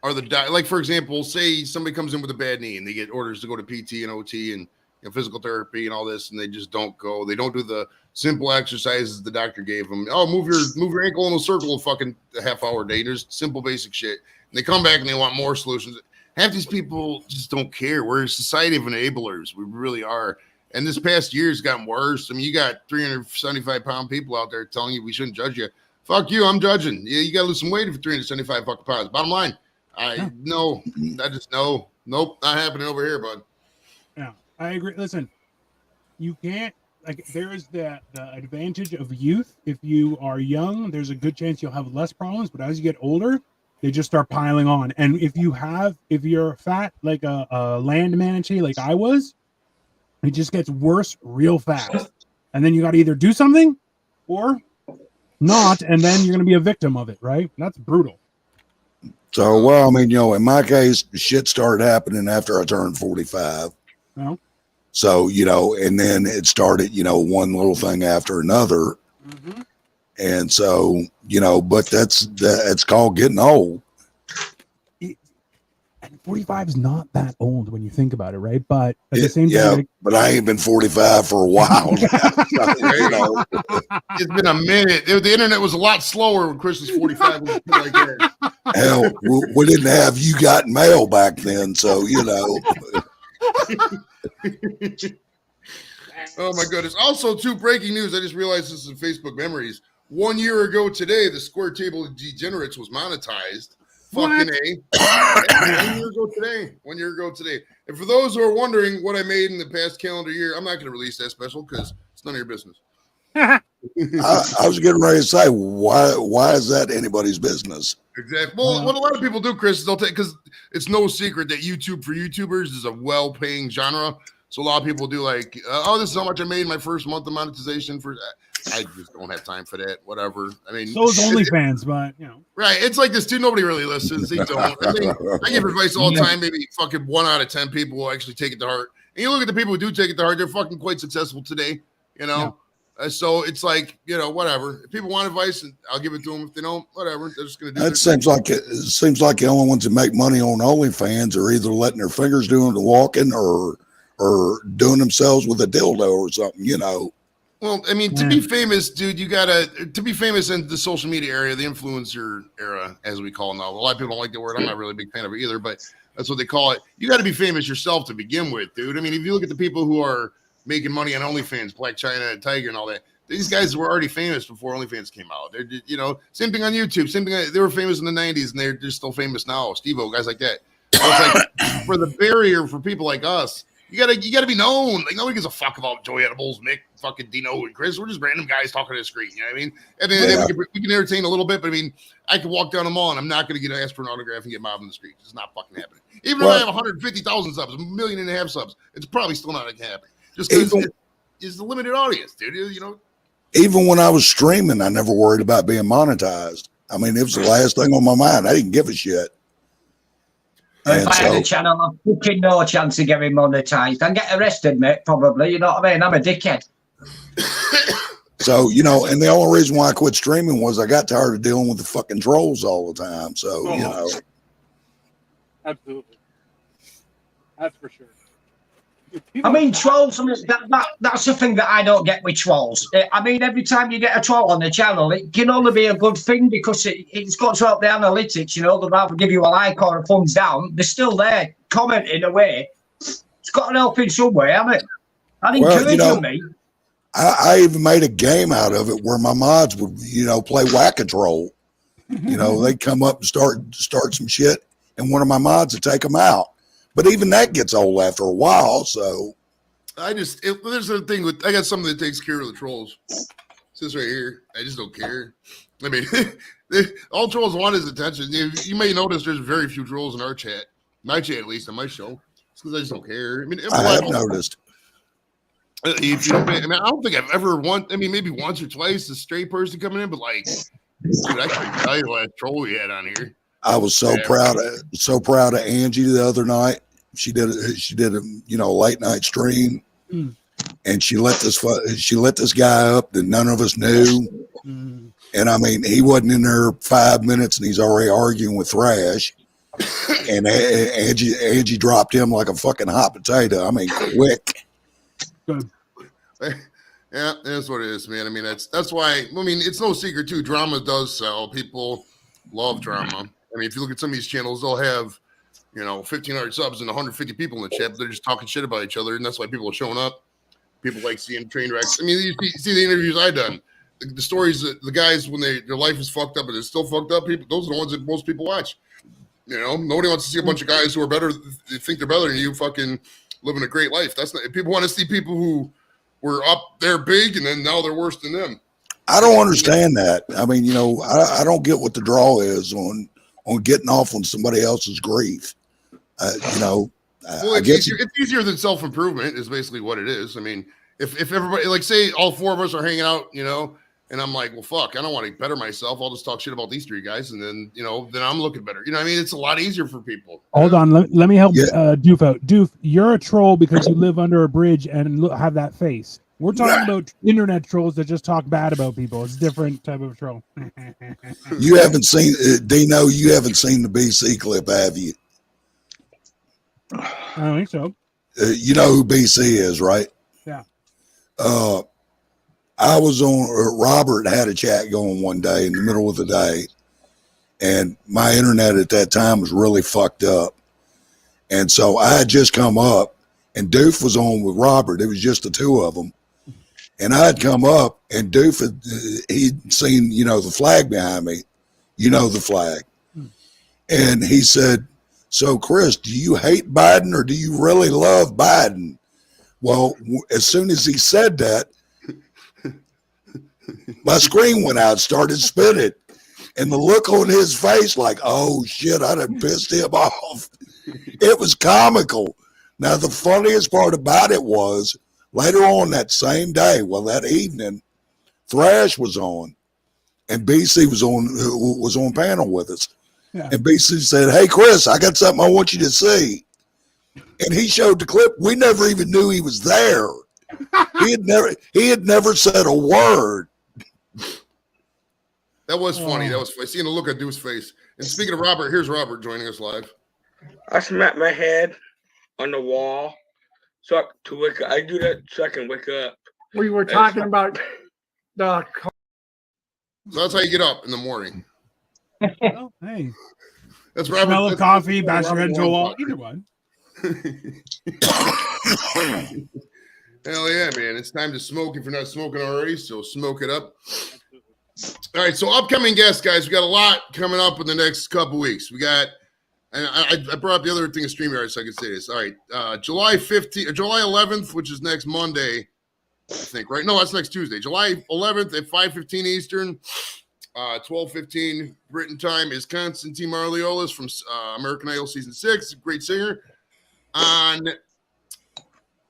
A: are like, for example, say somebody comes in with a bad knee and they get orders to go to PT and OT and physical therapy and all this, and they just don't go. They don't do the simple exercises the doctor gave them. Oh, move your ankle in a circle a fucking half-hour a day. There's simple basic shit. And they come back and they want more solutions. Half these people just don't care. We're a society of enablers. We really are. And this past year has gotten worse. I mean, you got 375-pound people out there telling you we shouldn't judge you. Fuck you, I'm judging. Yeah, you got to lose some weight for 375 fucking pounds. Bottom line, nope, not happening over here, bud.
B: Yeah, I agree. Listen, you can't, like, there is the advantage of youth. If you are young, there's a good chance you'll have less problems. But as you get older, they just start piling on. And if you're fat, like a land manatee, like I was, it just gets worse real fast. And then you got to either do something or not. And then you're going to be a victim of it, right? That's brutal.
D: So, well, I mean, you know, in my case, shit started happening after I turned 45.
B: Well,
D: So, and then it started, one little thing after another.
B: Mm-hmm.
D: And so, but that's called getting old.
B: And 45 is not that old when you think about it, right? But at the same time,
D: but I ain't been 45 for a while.
A: It's been a minute. The internet was a lot slower when Chris was 45. Like that.
D: Hell, we didn't have You Got Mail back then, so
A: Oh my goodness! Also, too, breaking news. I just realized this is in Facebook memories. 1 year ago today, the Square Table of Degenerates was monetized. Fucking A. 1 year ago today. 1 year ago today. And for those who are wondering what I made in the past calendar year, I'm not going to release that special because it's none of your business.
D: I was getting ready to say, why is that anybody's business?
A: Exactly. Well, what a lot of people do, Chris, is they'll take, because it's no secret that YouTube for YouTubers is a well-paying genre. So a lot of people do like, this is how much I made in my first month of monetization for. I just don't have time for that. Whatever. I mean,
B: so is OnlyFans, but
A: right. It's like this too. Nobody really listens. They don't. I give advice all the time. Maybe fucking 1 out of 10 people will actually take it to heart. And you look at the people who do take it to heart; they're fucking quite successful today. So it's like, whatever. If people want advice, I'll give it to them. If they don't, whatever. They're just gonna do.
D: It seems like the only ones that make money on OnlyFans are either letting their fingers doing the walking or doing themselves with a dildo or something.
A: Well, I mean, to be famous, dude, to be famous in the social media area, the influencer era, as we call it now. A lot of people don't like the word. I'm not really a big fan of it either, but that's what they call it. You got to be famous yourself to begin with, dude. I mean, if you look at the people who are making money on OnlyFans, Black China and Tiger and all that, these guys were already famous before OnlyFans came out. They're, same thing on YouTube. Same thing. They were famous in the 90s, and they're still famous now. Steve-O, guys like that. So it's like for the barrier for people like us, you gotta be known. Like, nobody gives a fuck about Joey Edibles, Mick, fucking Dino, and Chris. We're just random guys talking to the screen. You know what I mean? And then we can entertain a little bit, but I mean, I can walk down the mall and I'm not gonna get asked for an autograph and get mobbed in the street. It's not fucking happening. Even if I have 150,000 subs, 1.5 million subs, it's probably still not gonna happen. Just because it's a limited audience, dude.
D: Even when I was streaming, I never worried about being monetized. I mean, it was the last thing on my mind. I didn't give a shit.
E: If I had a channel, I'm fucking no chance of getting monetized. I'd get arrested, mate, probably. You know what I mean? I'm a dickhead.
D: So, and the only reason why I quit streaming was I got tired of dealing with the fucking trolls all the time. So,
B: Absolutely. That's for sure.
E: I mean, trolls, that's the thing that I don't get with trolls. I mean, every time you get a troll on the channel, it can only be a good thing because it's got to help the analytics, they'll rather give you a like or a thumbs down. They're still there, commenting away. It's got to help in some way, hasn't it? I'd encourage me.
D: I even made a game out of it where my mods would, play whack-a-troll. They'd come up and start some shit, and one of my mods would take them out. But even that gets old after a while. So
A: there's a thing with, I got something that takes care of the trolls. It says right here, I just don't care. I mean, all trolls want is attention. You may notice there's very few trolls in our chat. My chat, at least, on my show. It's because I just don't care. I mean,
D: I have noticed.
A: I don't think I've ever maybe once or twice a straight person coming in, but like, dude, I couldn't tell you what troll we had on here.
D: I was so proud of Angie the other night. She did a late night stream, and she let this guy up that none of us knew. And I mean, he wasn't in there 5 minutes, and he's already arguing with Thrash. And Angie dropped him like a fucking hot potato. I mean, quick.
A: Yeah, that's what it is, man. I mean, that's why. I mean, it's no secret too. Drama does sell. People love drama. I mean, if you look at some of these channels, they'll have, 1,500 subs and 150 people in the chat, but they're just talking shit about each other, and that's why people are showing up. People like seeing train wrecks. I mean, you see the interviews I've done, the stories that the guys, when their life is fucked up and it's still fucked up, people, those are the ones that most people watch. Nobody wants to see a bunch of guys who are better, they think they're better than you, fucking living a great life. That's not. People want to see people who were up there big and then now they're worse than them.
D: I don't understand that. I mean, I don't get what the draw is on getting off on somebody else's grief.
A: Well, it's easier than self-improvement is basically what it is. I mean, if everybody, like, say all four of us are hanging out, And I'm like, well, fuck, I don't want to better myself. I'll just talk shit about these three guys. And then, then I'm looking better. You know what I mean? It's a lot easier for people.
B: Hold on. Let me help Doof out. Doof, you're a troll because you live under a bridge and have that face. We're talking about internet trolls that just talk bad about people. It's a different type of troll.
D: You haven't seen, Dino, you haven't seen the BC clip, have you?
B: I don't think so.
D: You know who BC is, right?
B: Yeah.
D: I was on, Robert had a chat going one day in the middle of the day, and my internet at that time was really fucked up. And so I had just come up, and Doof was on with Robert. It was just the two of them. And I had come up, and Doof, he'd seen, the flag behind me, the flag. And he said, so, Chris, do you hate Biden or do you really love Biden? Well, as soon as he said that, my screen went out, started spinning. And the look on his face like, oh, shit, I done pissed him off. It was comical. Now, the funniest part about it was later on that same day, that evening, Thrash was on, and BC was on panel with us. Yeah. And BC said, hey, Chris, I got something I want you to see. And he showed the clip. We never even knew he was there. He had never said a word.
A: That was funny. That was funny. Seeing the look on Dude's face. And speaking of Robert, here's Robert joining us live.
F: I smack my head on the wall to wake up. I do that so I can wake up.
G: We were talking about the.
A: So that's how you get up in the morning.
B: Well, hey,
A: that's Robert.
B: Smell of coffee, bash your head to a wall. Either one.
A: Hell yeah, man! It's time to smoke if you're not smoking already. So smoke it up. All right. So upcoming guests, guys. We got a lot coming up in the next couple weeks. We got. And I brought up the other thing of StreamYard so I could say this. All right, July 15th or July 11th, which is next Monday, I think. Right? No, that's next Tuesday. July 11th at 5:15 Eastern. 12:15 Britain time is Constantine Marliolis from American Idol season 6, great singer. On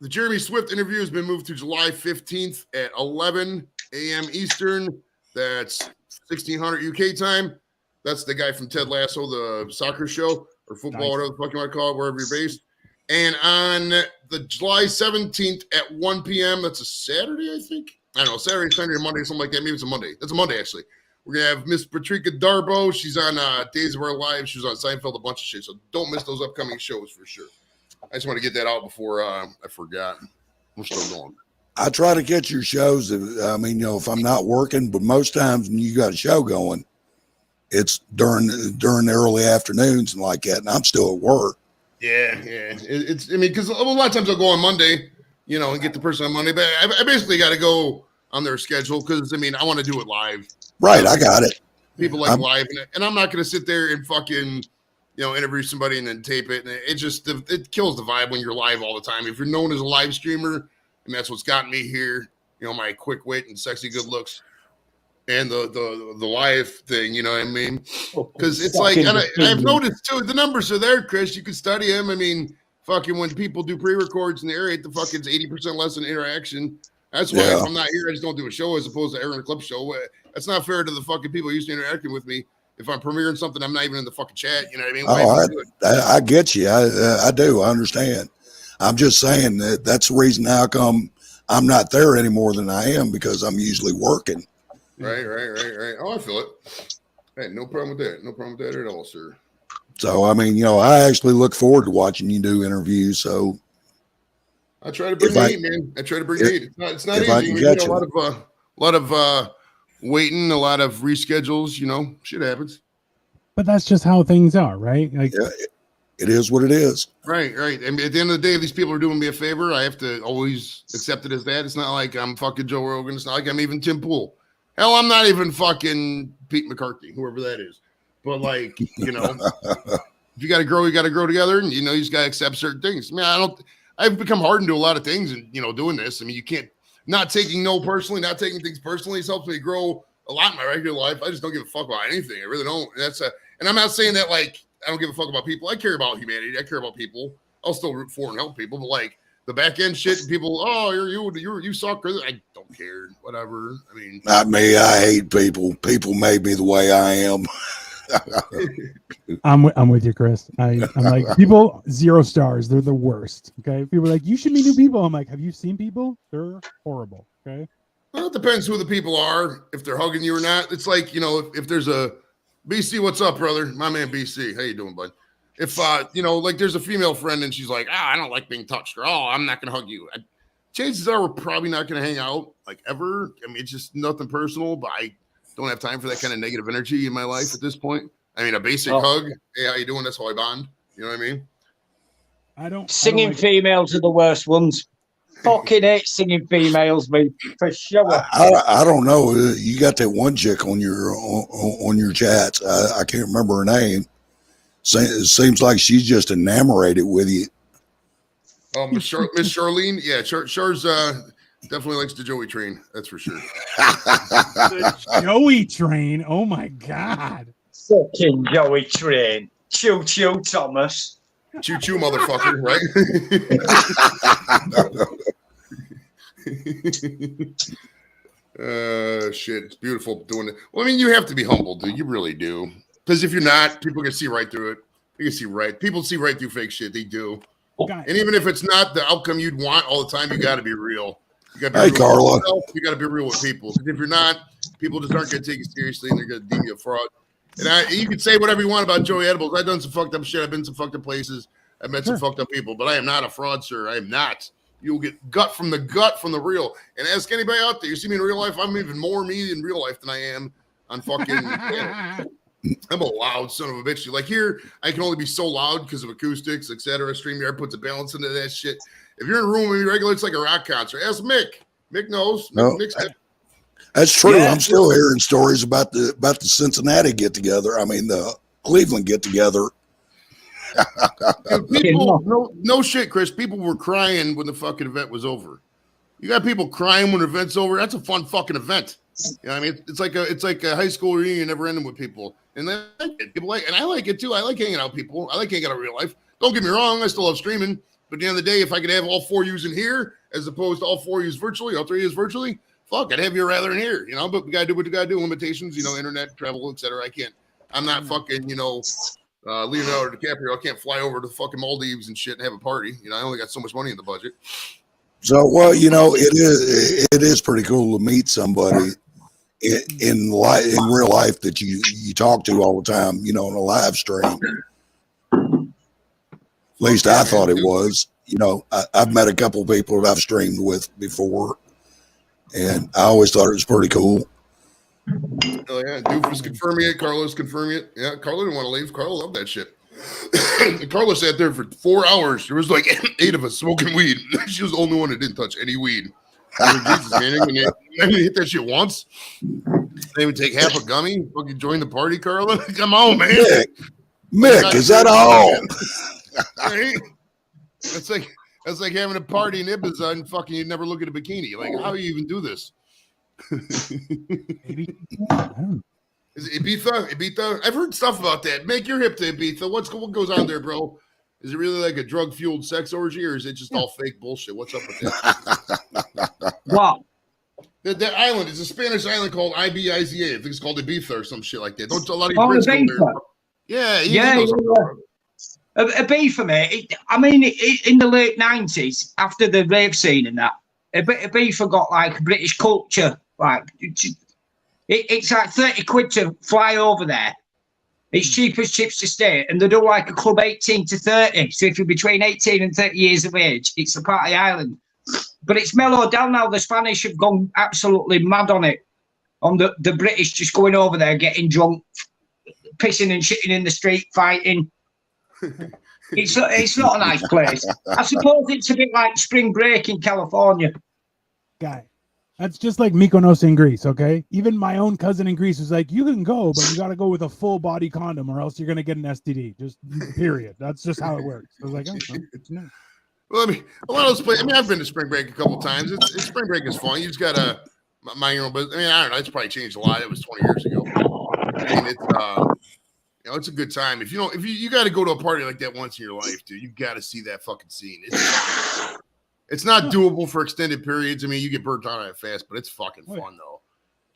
A: the Jeremy Swift interview has been moved to July 15th at 11 a.m. Eastern. That's 1600 UK time. That's the guy from Ted Lasso, the soccer show or football, whatever the fuck you want to call it, wherever you're based. And on the July 17th at 1 p.m., that's a Saturday, I think. I don't know, Saturday, Sunday, or Monday, something like that. Maybe it's a Monday. That's a Monday, actually. We're going to have Miss Patricia Darbo. She's on Days of Our Lives. She was on Seinfeld, a bunch of shit. So don't miss those upcoming shows for sure. I just want to get that out before I forgot. We're still going.
D: I try to catch your shows. If I'm not working, but most times when you got a show going, it's during the early afternoons and like that, and I'm still at work.
A: Yeah. Because a lot of times I'll go on Monday, and get the person on Monday, but I basically got to go on their schedule because, I want to do it live.
D: Right, I got it.
A: People like live, and I'm not going to sit there and fucking, interview somebody and then tape it. And it kills the vibe when you're live all the time. If you're known as a live streamer, and that's what's gotten me here, my quick wit and sexy good looks. And the live thing, you know what I mean? Because it's like, I've noticed too, the numbers are there, Chris. You can study them. Fucking when people do pre-records and they air it, the fucking 80% less in interaction. That's why if I'm not here, I just don't do a show as opposed to airing a clip show. That's not fair to the fucking people used to interacting with me. If I'm premiering something, I'm not even in the fucking chat. You know what I mean?
D: I get you. I do. I understand. I'm just saying that's the reason how come I'm not there any more than I am, because I'm usually working.
A: Right. Oh, I feel it. Hey, no problem with that. No problem with that at all, sir.
D: So, I actually look forward to watching you do interviews. So
A: I try to bring the heat, man. I try to bring the heat. It's not easy. We do a lot of waiting, a lot of reschedules, shit happens.
B: But that's just how things are, right? Like,
D: yeah, it is what it is.
A: Right. And at the end of the day, if these people are doing me a favor, I have to always accept it as that. It's not like I'm fucking Joe Rogan. It's not like I'm even Tim Pool. Hell, I'm not even fucking Pete McCarthy, whoever that is. But if you got to grow, you got to grow together, and you just got to accept certain things. I've become hardened to a lot of things, and doing this. You can't not taking things personally. It's helped me grow a lot in my regular life. I just don't give a fuck about anything. I really don't. And I'm not saying that I don't give a fuck about people. I care about humanity. I care about people. I'll still root for and help people, but the back end shit. People, oh, you suck. I don't care. Whatever. I mean,
D: not me. I hate people. People made me the way I am.
B: I'm with you, Chris. I'm like, people 0 stars. They're the worst. Okay. People are like, you should meet new people. I'm like, have you seen people? They're horrible. Okay.
A: Well, it depends who the people are, if they're hugging you or not. It's like, if there's a BC, what's up, brother? My man BC. How you doing, bud? If like there's a female friend and she's like, I don't like being touched, or I'm not gonna hug you. Chances are we're probably not gonna hang out like ever. I mean, it's just nothing personal, but I don't have time for that kind of negative energy in my life at this point. I mean, a basic hug. Hey, how you doing? That's how I bond. You know what I mean?
E: Singing females are the worst ones. Fucking hate singing females, me, for sure.
D: I don't know. You got that one chick on your chats. I can't remember her name. It seems like she's just enamored with you.
A: Miss Charlene. Yeah, Char's definitely likes the Joey train. That's for sure.
B: The Joey train. Oh my God.
E: Fucking Joey train. Choo choo, Thomas.
A: Choo choo, motherfucker, right? Shit, it's beautiful doing it. Well, I mean, you have to be humble, dude. You really do. Because if you're not, people can see right through it. People see right through fake shit. They do. And even if it's not the outcome you'd want all the time, you got to be real. You got to be real
D: Carla.
A: with yourself. You got to be real with people. Because if you're not, people just aren't going to take you seriously, and they're going to deem you a fraud. And you can say whatever you want about Joey Edibles. I've done some fucked up shit. I've been some fucked up places. I've met some fucked up people, but I am not a fraudster. I am not. You'll get from the real. And ask anybody out there. You see me in real life, I'm even more me in real life than I am on fucking. I'm a loud son of a bitch. Like here, I can only be so loud because of acoustics, etc. StreamYard puts a balance into that shit. If you're in a room with me regular, it's like a rock concert. Ask Mick. Mick knows.
D: No. That's true. Yeah, I'm still hearing stories about the Cincinnati get together. I mean the Cleveland get together.
A: People, no shit, Chris. People were crying when the fucking event was over. You got people crying when the event's over. That's a fun fucking event. You know what I mean? It's like a high school reunion never ending with people. And then people and I like it too. I like hanging out with people. I like hanging out in real life. Don't get me wrong, I still love streaming. But at the end of the day, if I could have all 4 yous in here as opposed to all 4 yous virtually, all 3 yous virtually, fuck, I'd have you rather in here, but we gotta do what we gotta do, limitations, internet, travel, etc. I'm not fucking, Leonardo DiCaprio. I can't fly over to fucking Maldives and shit and have a party. I only got so much money in the budget.
D: So, well, it is pretty cool to meet somebody in real life that you talk to all the time, on a live stream. At least I thought it was. I've met a couple of people that I've streamed with before, and I always thought it was pretty cool.
A: Oh yeah, Doofus confirming it. Carlos confirming it. Yeah, Carla didn't want to leave. Carla loved that shit. Carla sat there for 4 hours. There was like 8 of us smoking weed. She was the only one that didn't touch any weed. Jesus, man, I didn't hit that shit once. They would take half a gummy. Fucking join the party, Carla. Come on, man.
D: Mick, is that all?
A: Right? That's like having a party in Ibiza and fucking you never look at a bikini. Like, how do you even do this?
B: Maybe.
A: Is it Ibiza? I've heard stuff about that. Mick, you're hip to Ibiza. What goes on there, bro? Is it really like a drug-fueled sex orgy, or is it just all fake bullshit? What's up with that?
E: What?
A: That island is a Spanish island called Ibiza. I think it's called Ibiza or some shit like that. Don't a lot of you Brits go there? Yeah.
E: Ibiza, mate. In the late 90s, after the rave scene and that, Ibiza got like British culture. Like it's like 30 quid to fly over there. It's cheap as chips to stay, and they do like a club 18 to 30. So if you're between 18 and 30 years of age, it's a party island. But it's mellowed down now. The Spanish have gone absolutely mad on it. On the British just going over there, getting drunk, pissing and shitting in the street, fighting. It's not a nice place. I suppose it's a bit like spring break in California.
B: Guy, that's just like Mykonos in Greece, okay? Even my own cousin in Greece was like, you can go, but you got to go with a full body condom or else you're going to get an STD. Just period. That's just how it works. I was like, it's nice.
A: Well, a lot of those places, I've been to spring break a couple of times. Spring break is fun. You just got to mind your own business. I don't know. It's probably changed a lot. It was 20 years ago. It's a good time. If you got to go to a party like that once in your life, dude, you got to see that fucking scene. It's not doable for extended periods. I mean, you get burnt out on it fast, but it's fucking
B: Oh, yeah.
A: fun though.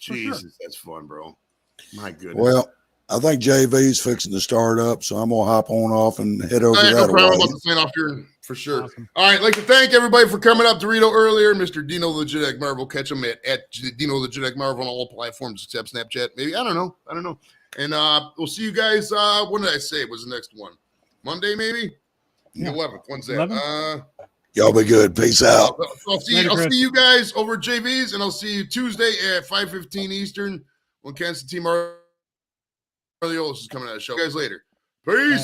B: For
A: Jesus,
B: sure.
A: that's fun, bro. My goodness.
D: Well, I think JV's fixing to start up, so I'm gonna hop on off and head over
A: no
D: that
A: problem. I'm
D: way.
A: about to sign off here for sure.
B: Awesome.
A: All right, I'd like to thank everybody for coming up to Rito earlier. Mr. Dino Legitic Marvel. Catch him at Dino Legitic Marvel on all platforms except Snapchat. Maybe I don't know. And we'll see you guys. When did I say it was the next one? Monday, maybe.
B: Yeah.
A: 11th. When's that?
B: 11th?
D: Y'all be good. Peace out.
A: I'll see you guys over at JV's, and I'll see you Tuesday at 5:15 Eastern when Kansas Team Marliolis is coming out of the show. You guys later. Peace.